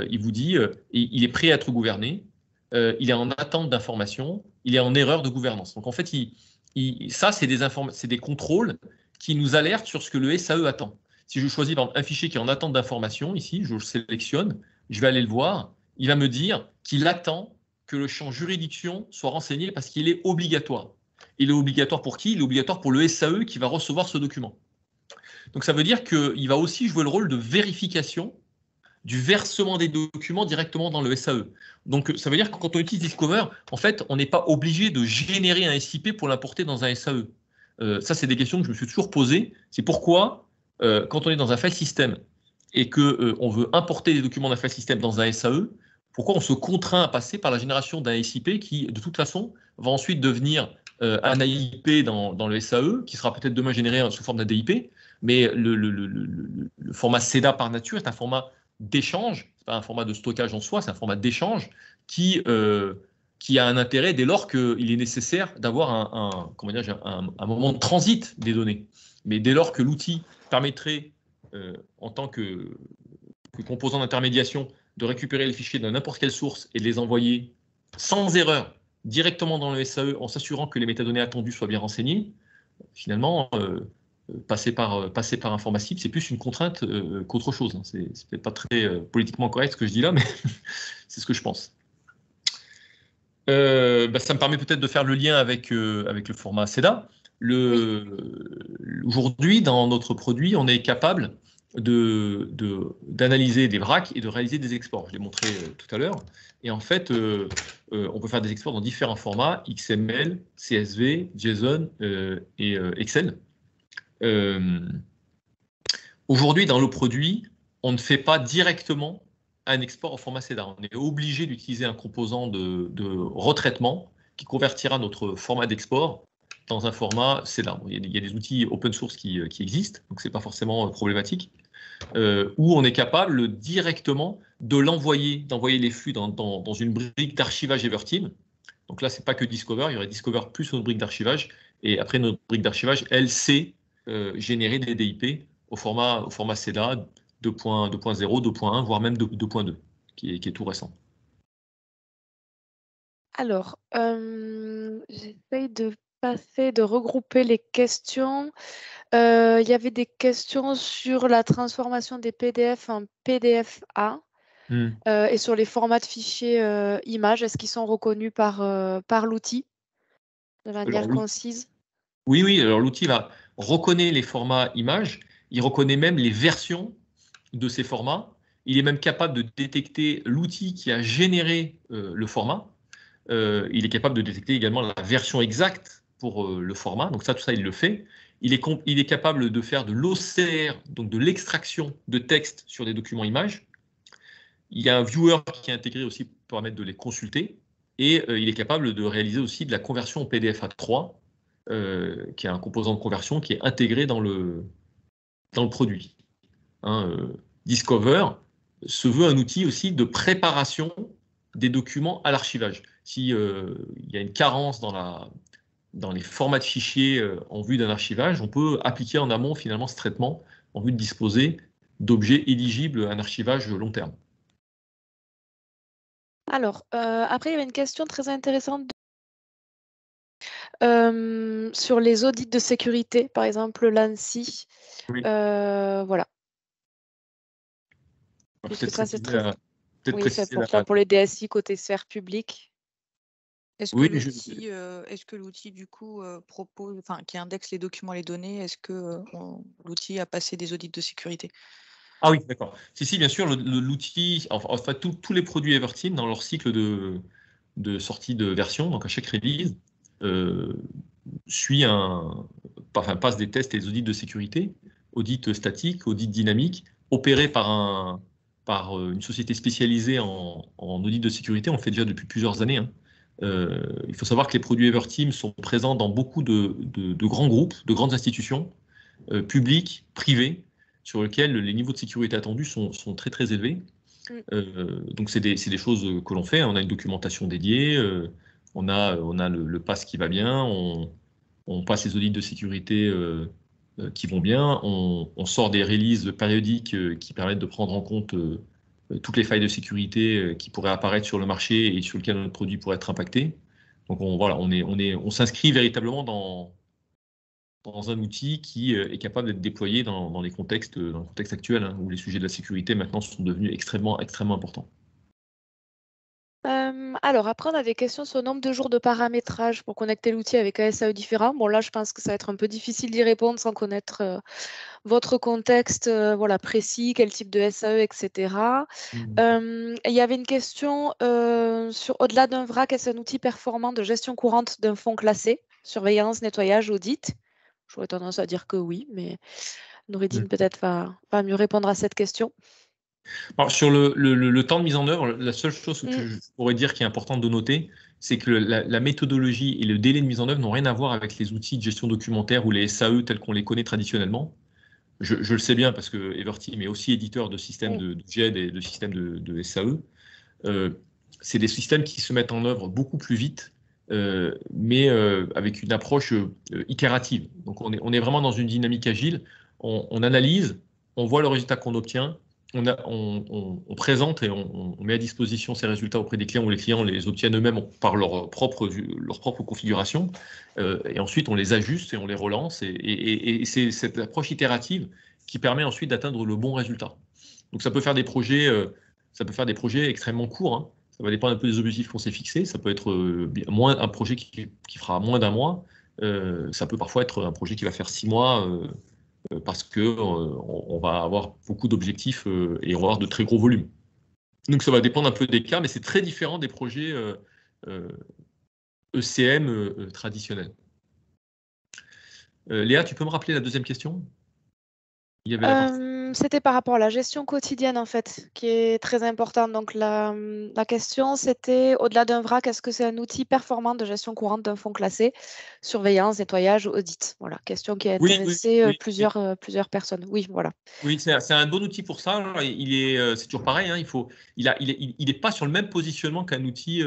il vous dit il est prêt à être gouverné, il est en attente d'information, il est en erreur de gouvernance. Donc en fait, ça, c'est des contrôles qui nous alertent sur ce que le SAE attend. Si je choisis par exemple un fichier qui est en attente d'information, ici, je le sélectionne, je vais aller le voir, il va me dire qu'il attend que le champ juridiction soit renseigné parce qu'il est obligatoire. il est obligatoire pour qui? Il est obligatoire pour le SAE qui va recevoir ce document. Donc ça veut dire qu'il va aussi jouer le rôle de vérification du versement des documents directement dans le SAE. Donc ça veut dire que quand on utilise Discover, en fait, on n'est pas obligé de générer un SIP pour l'importer dans un SAE. Ça, c'est des questions que je me suis toujours posées. C'est pourquoi, quand on est dans un file system et qu'on veut importer des documents d'un file system dans un SAE, pourquoi on se contraint à passer par la génération d'un SIP qui, de toute façon, va ensuite devenir un AIP dans le SAE, qui sera peut-être demain généré sous forme d'un DIP, mais le format CEDA par nature est un format d'échange, ce n'est pas un format de stockage en soi, c'est un format d'échange qui a un intérêt dès lors qu'il est nécessaire d'avoir un moment de transit des données. Mais dès lors que l'outil permettrait, en tant que composant d'intermédiation, de récupérer les fichiers de n'importe quelle source et de les envoyer sans erreur directement dans le SAE en s'assurant que les métadonnées attendues soient bien renseignées, finalement, passer par un format SIP, c'est plus une contrainte qu'autre chose. Hein. C'est peut-être pas très politiquement correct ce que je dis là, mais c'est ce que je pense. Ça me permet peut-être de faire le lien avec le format CEDA. Aujourd'hui, dans notre produit, on est capable d'analyser des VRAC et de réaliser des exports. Je l'ai montré tout à l'heure. Et en fait, on peut faire des exports dans différents formats, XML, CSV, JSON et Excel. Aujourd'hui, dans le produit, on ne fait pas directement un export au format CEDA. On est obligé d'utiliser un composant de retraitement qui convertira notre format d'export dans un format CEDA. Il y a des outils open source qui existent, donc ce n'est pas forcément problématique, où on est capable directement d'envoyer les flux dans une brique d'archivage Everteam. Donc là, ce n'est pas que Discover, il y aurait Discover plus notre brique d'archivage, et après notre brique d'archivage, elle sait générer des DIP au format CEDA 2.0, 2.1, voire même 2.2, qui est tout récent. Alors, j'essaye de regrouper les questions. Il y avait des questions sur la transformation des PDF en PDF-A et sur les formats de fichiers images. Est-ce qu'ils sont reconnus par l'outil de manière concise? Oui. Alors l'outil reconnaît les formats images. Il reconnaît même les versions de ces formats. Il est même capable de détecter l'outil qui a généré le format. Il est capable de détecter également la version exacte pour le format. Donc tout ça, il le fait. Il est capable de faire de l'OCR, donc de l'extraction de texte sur des documents images. Il y a un viewer qui est intégré aussi pour permettre de les consulter. Et il est capable de réaliser aussi de la conversion en PDF A3, qui est un composant de conversion qui est intégré dans le produit. Discover se veut un outil aussi de préparation des documents à l'archivage. S'il y a une carence dans les formats de fichiers en vue d'un archivage, on peut appliquer en amont finalement ce traitement en vue de disposer d'objets éligibles à un archivage long terme. Alors, après, il y avait une question très intéressante sur les audits de sécurité, par exemple l'ANSSI. Oui. Voilà. Peut-être ça, c'est préciser, c'est important pour les DSI côté sphère publique. Est-ce que l'outil du coup propose, qui indexe les documents, les données, est-ce que l'outil a passé des audits de sécurité? Ah oui, d'accord. Si, bien sûr, l'outil, enfin tous les produits Everteam dans leur cycle de sortie de version, donc à chaque release, passe des tests et des audits de sécurité, audit statique, audit dynamique, opéré par une société spécialisée en audit de sécurité. On le fait déjà depuis plusieurs années. Il faut savoir que les produits Everteam sont présents dans beaucoup de grands groupes, de grandes institutions, publiques, privées, sur lesquelles les niveaux de sécurité attendus sont très très élevés. Donc c'est des choses que l'on fait. On a une documentation dédiée, on a le pass qui va bien, on passe les audits de sécurité qui vont bien, on sort des releases périodiques qui permettent de prendre en compte toutes les failles de sécurité qui pourraient apparaître sur le marché et sur lesquelles notre produit pourrait être impacté. Donc on s'inscrit véritablement dans un outil qui est capable d'être déployé dans le contexte actuel, où les sujets de la sécurité maintenant sont devenus extrêmement importants. Alors, après, on a des questions sur le nombre de jours de paramétrage pour connecter l'outil avec un SAE différent. Bon, là, je pense que ça va être un peu difficile d'y répondre sans connaître votre contexte voilà, précis, quel type de SAE, etc. Il y avait une question sur au-delà d'un vrac, est-ce un outil performant de gestion courante d'un fonds classé, surveillance, nettoyage, audit? J'aurais tendance à dire que oui, mais Noureddine peut-être va mieux répondre à cette question. Alors, sur le temps de mise en œuvre, la seule chose que je pourrais dire qui est importante de noter, c'est que la méthodologie et le délai de mise en œuvre n'ont rien à voir avec les outils de gestion documentaire ou les SAE tels qu'on les connaît traditionnellement. Je le sais bien parce que Everteam est aussi éditeur de systèmes de GED et de systèmes de SAE. C'est des systèmes qui se mettent en œuvre beaucoup plus vite, mais avec une approche itérative. Donc on est vraiment dans une dynamique agile. On analyse, on voit le résultat qu'on obtient, on présente et on met à disposition ces résultats auprès des clients ou les clients les obtiennent eux-mêmes par leur propre configuration. Et ensuite, on les ajuste et on les relance. Et c'est cette approche itérative qui permet ensuite d'atteindre le bon résultat. Donc ça peut faire des projets, extrêmement courts. Hein. Ça va dépendre un peu des objectifs qu'on s'est fixés. Ça peut être un projet qui fera moins d'un mois. Ça peut parfois être un projet qui va faire 6 mois. Parce qu'on va avoir beaucoup d'objectifs et on va avoir de très gros volumes. Donc ça va dépendre un peu des cas, mais c'est très différent des projets ECM traditionnels. Léa, tu peux me rappeler la deuxième question? C'était par rapport à la gestion quotidienne, en fait, qui est très importante. Donc, la question, c'était, au-delà d'un vrac, est-ce que c'est un outil performant de gestion courante d'un fonds classé? Surveillance, nettoyage, audit. Voilà, question qui a intéressé plusieurs personnes. Oui, voilà. Oui, c'est un bon outil pour ça. C'est toujours pareil. Hein, il n'est pas sur le même positionnement qu'un outil,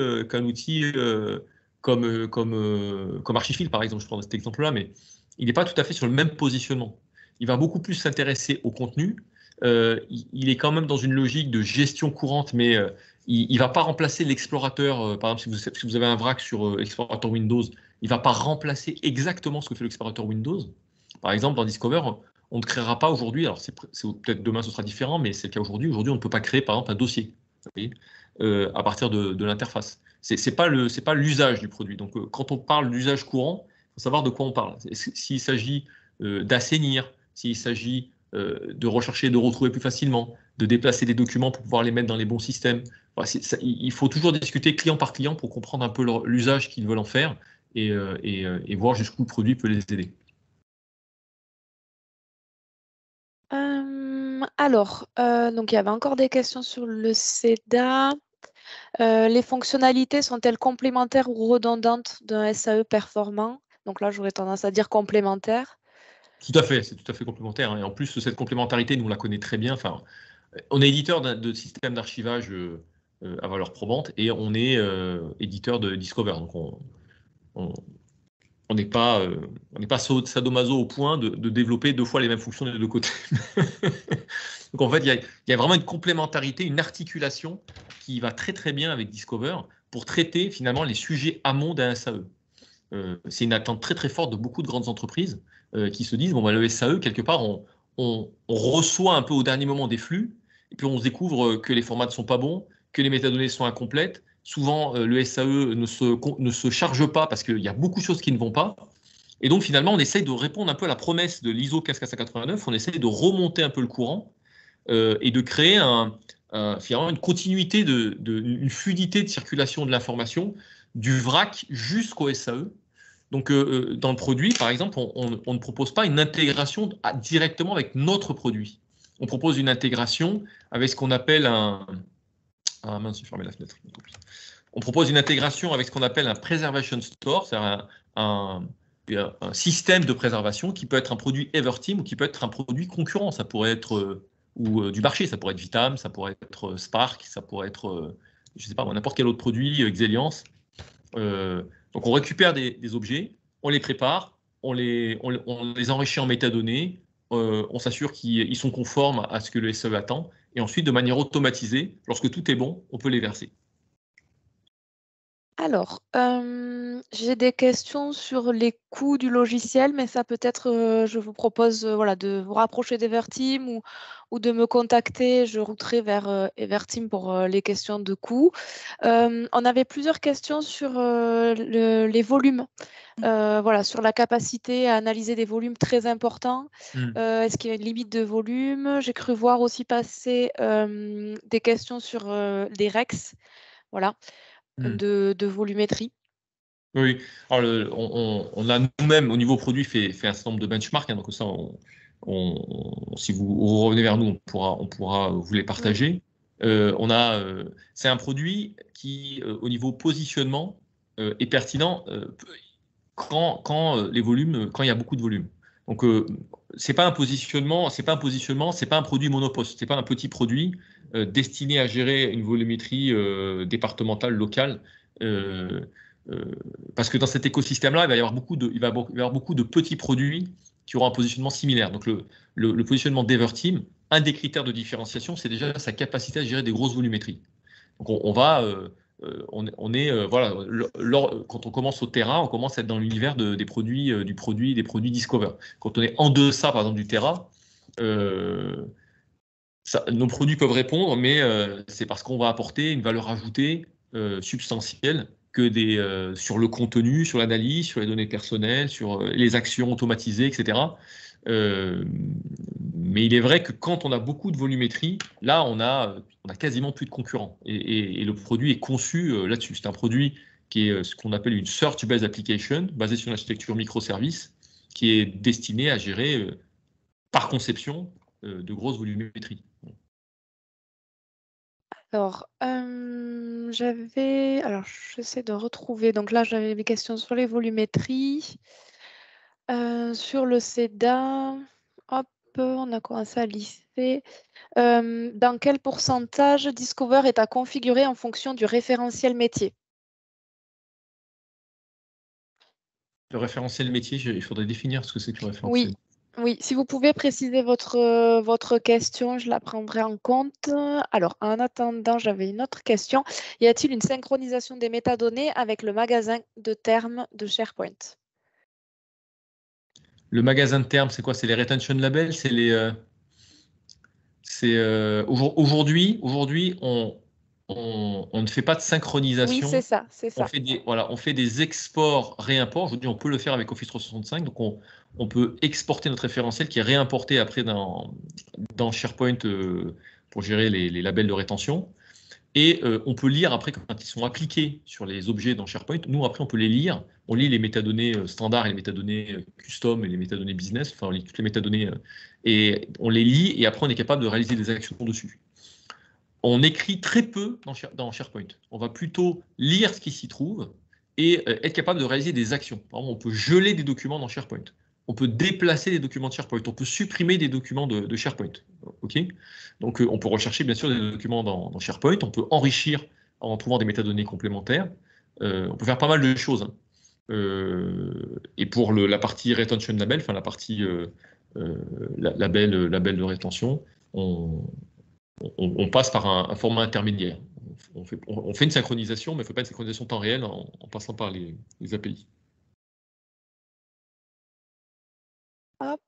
comme Archifil, par exemple. Je prends cet exemple-là, mais il n'est pas tout à fait sur le même positionnement. Il va beaucoup plus s'intéresser au contenu. Il est quand même dans une logique de gestion courante, mais il ne va pas remplacer l'explorateur. Par exemple, si vous avez un vrac sur explorateur Windows, il ne va pas remplacer exactement ce que fait l'explorateur Windows. Par exemple, dans Discover, on ne créera pas aujourd'hui, alors peut-être demain ce sera différent, mais c'est le cas aujourd'hui. Aujourd'hui, on ne peut pas créer, par exemple, un dossier à partir de l'interface. Ce n'est pas l'usage du produit. Donc, quand on parle d'usage courant, il faut savoir de quoi on parle. S'il s'agit d'assainir, s'il s'agit de rechercher et de retrouver plus facilement, de déplacer des documents pour pouvoir les mettre dans les bons systèmes. Enfin, il faut toujours discuter client par client pour comprendre un peu l'usage qu'ils veulent en faire et voir jusqu'où le produit peut les aider. Alors, donc il y avait encore des questions sur le CEDA. Les fonctionnalités sont-elles complémentaires ou redondantes d'un SAE performant? Donc là, j'aurais tendance à dire complémentaire. Tout à fait, c'est tout à fait complémentaire. Hein. Et en plus, cette complémentarité, nous on la connaît très bien. Enfin, on est éditeur de systèmes d'archivage à valeur probante et on est éditeur de Discover. Donc on n'est pas sadomaso au point de développer 2 fois les mêmes fonctions des 2 côtés. Donc en fait, il y a vraiment une complémentarité, une articulation qui va très très bien avec Discover pour traiter finalement les sujets amont d'un SAE. C'est une attente très très forte de beaucoup de grandes entreprises qui se disent, bon, le SAE, quelque part, on reçoit un peu au dernier moment des flux, et puis on se découvre que les formats ne sont pas bons, que les métadonnées sont incomplètes. Souvent, le SAE ne se charge pas parce qu'il y a beaucoup de choses qui ne vont pas. Et donc, finalement, on essaye de répondre un peu à la promesse de l'ISO 15489, on essaye de remonter un peu le courant et de créer finalement une continuité, une fluidité de circulation de l'information du VRAC jusqu'au SAE. Donc, dans le produit, par exemple, on ne propose pas une intégration directement avec notre produit. On propose une intégration avec ce qu'on appelle Ah mince, j'ai fermé la fenêtre. On propose une intégration avec ce qu'on appelle un preservation store, c'est-à-dire un système de préservation qui peut être un produit Everteam ou qui peut être un produit concurrent. Ça pourrait être du marché, ça pourrait être Vitam, ça pourrait être Spark, ça pourrait être, je ne sais pas, n'importe quel autre produit, Xeliance. Donc on récupère des objets, on les prépare, on les enrichit en métadonnées, on s'assure qu'ils sont conformes à ce que le SAE attend, et ensuite de manière automatisée, lorsque tout est bon, on peut les verser. Alors, j'ai des questions sur les coûts du logiciel, mais ça peut-être, je vous propose voilà, de vous rapprocher d'Everteam ou de me contacter. Je routerai vers Everteam pour les questions de coûts. On avait plusieurs questions sur les volumes. Voilà, sur la capacité à analyser des volumes très importants. Est-ce qu'il y a une limite de volume? J'ai cru voir aussi passer des questions sur les REX. Voilà. De volumétrie. Oui, alors on a nous-mêmes au niveau produit fait un certain nombre de benchmarks, hein, donc ça, si vous revenez vers nous, on pourra vous les partager. C'est un produit qui, au niveau positionnement, est pertinent quand les volumes, quand il y a beaucoup de volume. Donc c'est pas un positionnement, c'est pas un produit monoposte, c'est pas un petit produit destiné à gérer une volumétrie départementale locale. Parce que dans cet écosystème-là, il va y avoir beaucoup de petits produits qui auront un positionnement similaire. Donc le positionnement d'Everteam, un des critères de différenciation, c'est déjà sa capacité à gérer des grosses volumétries. Donc quand on commence au Tera, on commence à être dans l'univers des produits Discover. Quand on est en deçà, par exemple, du Tera, nos produits peuvent répondre, mais c'est parce qu'on va apporter une valeur ajoutée substantielle sur le contenu, sur l'analyse, sur les données personnelles, sur les actions automatisées, etc. Mais il est vrai que quand on a beaucoup de volumétrie, là, on a quasiment plus de concurrents. Et le produit est conçu là-dessus. C'est un produit qui est ce qu'on appelle une search-based application, basée sur une architecture microservice, qui est destinée à gérer, par conception, de grosses volumétries. Alors, j'essaie de retrouver. Donc là, j'avais des questions sur les volumétries. Sur le CEDA, hop, on a commencé à lister. Dans quel pourcentage Discover est à configurer en fonction du référentiel métier? Le référentiel métier, il faudrait définir ce que c'est que le référentiel. Oui, si vous pouvez préciser votre question, je la prendrai en compte. Alors, en attendant, j'avais une autre question. Y a-t-il une synchronisation des métadonnées avec le magasin de termes de SharePoint? Le magasin de termes, c'est quoi? C'est les retention labels? Aujourd'hui, on ne fait pas de synchronisation. Oui, c'est ça. On fait des exports, réimports. Je vous dis, on peut le faire avec Office 365. Donc, on peut exporter notre référentiel qui est réimporté après dans SharePoint pour gérer les labels de rétention. Et on peut lire après, quand ils sont appliqués sur les objets dans SharePoint, nous, après, on peut les lire. On lit les métadonnées standards et les métadonnées custom et les métadonnées business. Enfin, on lit toutes les métadonnées et on les lit et après, on est capable de réaliser des actions dessus. On écrit très peu dans SharePoint. On va plutôt lire ce qui s'y trouve et être capable de réaliser des actions. Par exemple, on peut geler des documents dans SharePoint. On peut déplacer des documents de SharePoint. On peut supprimer des documents de SharePoint. Okay, donc, on peut rechercher, bien sûr, des documents dans SharePoint. On peut enrichir en trouvant des métadonnées complémentaires. On peut faire pas mal de choses. Et pour la partie retention label, enfin la partie label de rétention, on passe par un format intermédiaire. On fait une synchronisation, mais on ne fait pas une synchronisation temps réel en passant par les API. Hop.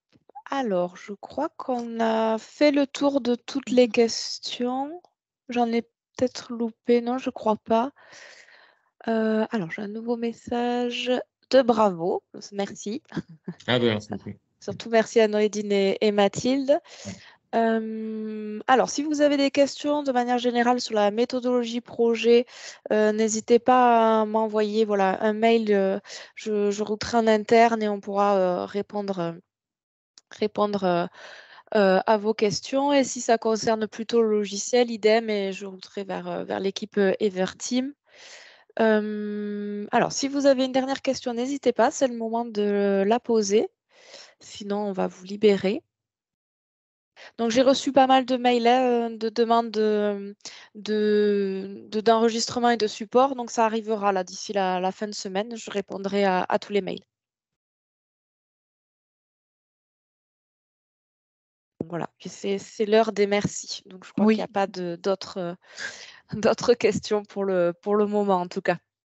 Alors, je crois qu'on a fait le tour de toutes les questions. J'en ai peut-être loupé. Non, je ne crois pas. Alors, j'ai un nouveau message de bravo. Merci. Ah ben, merci beaucoup. Surtout merci à Noédine et Mathilde. Alors, si vous avez des questions de manière générale sur la méthodologie projet, n'hésitez pas à m'envoyer un mail. Je routerai en interne et on pourra répondre à vos questions. Et si ça concerne plutôt le logiciel, idem, et je routerai vers l'équipe Everteam. Alors, si vous avez une dernière question, n'hésitez pas, c'est le moment de la poser. Sinon, on va vous libérer. Donc, j'ai reçu pas mal de mails de demandes d'enregistrement et de support. Donc, ça arrivera là d'ici la fin de semaine. Je répondrai à tous les mails. Donc, voilà, c'est l'heure des merci. Donc, je crois qu'il n'y a pas d'autres questions pour le moment, en tout cas.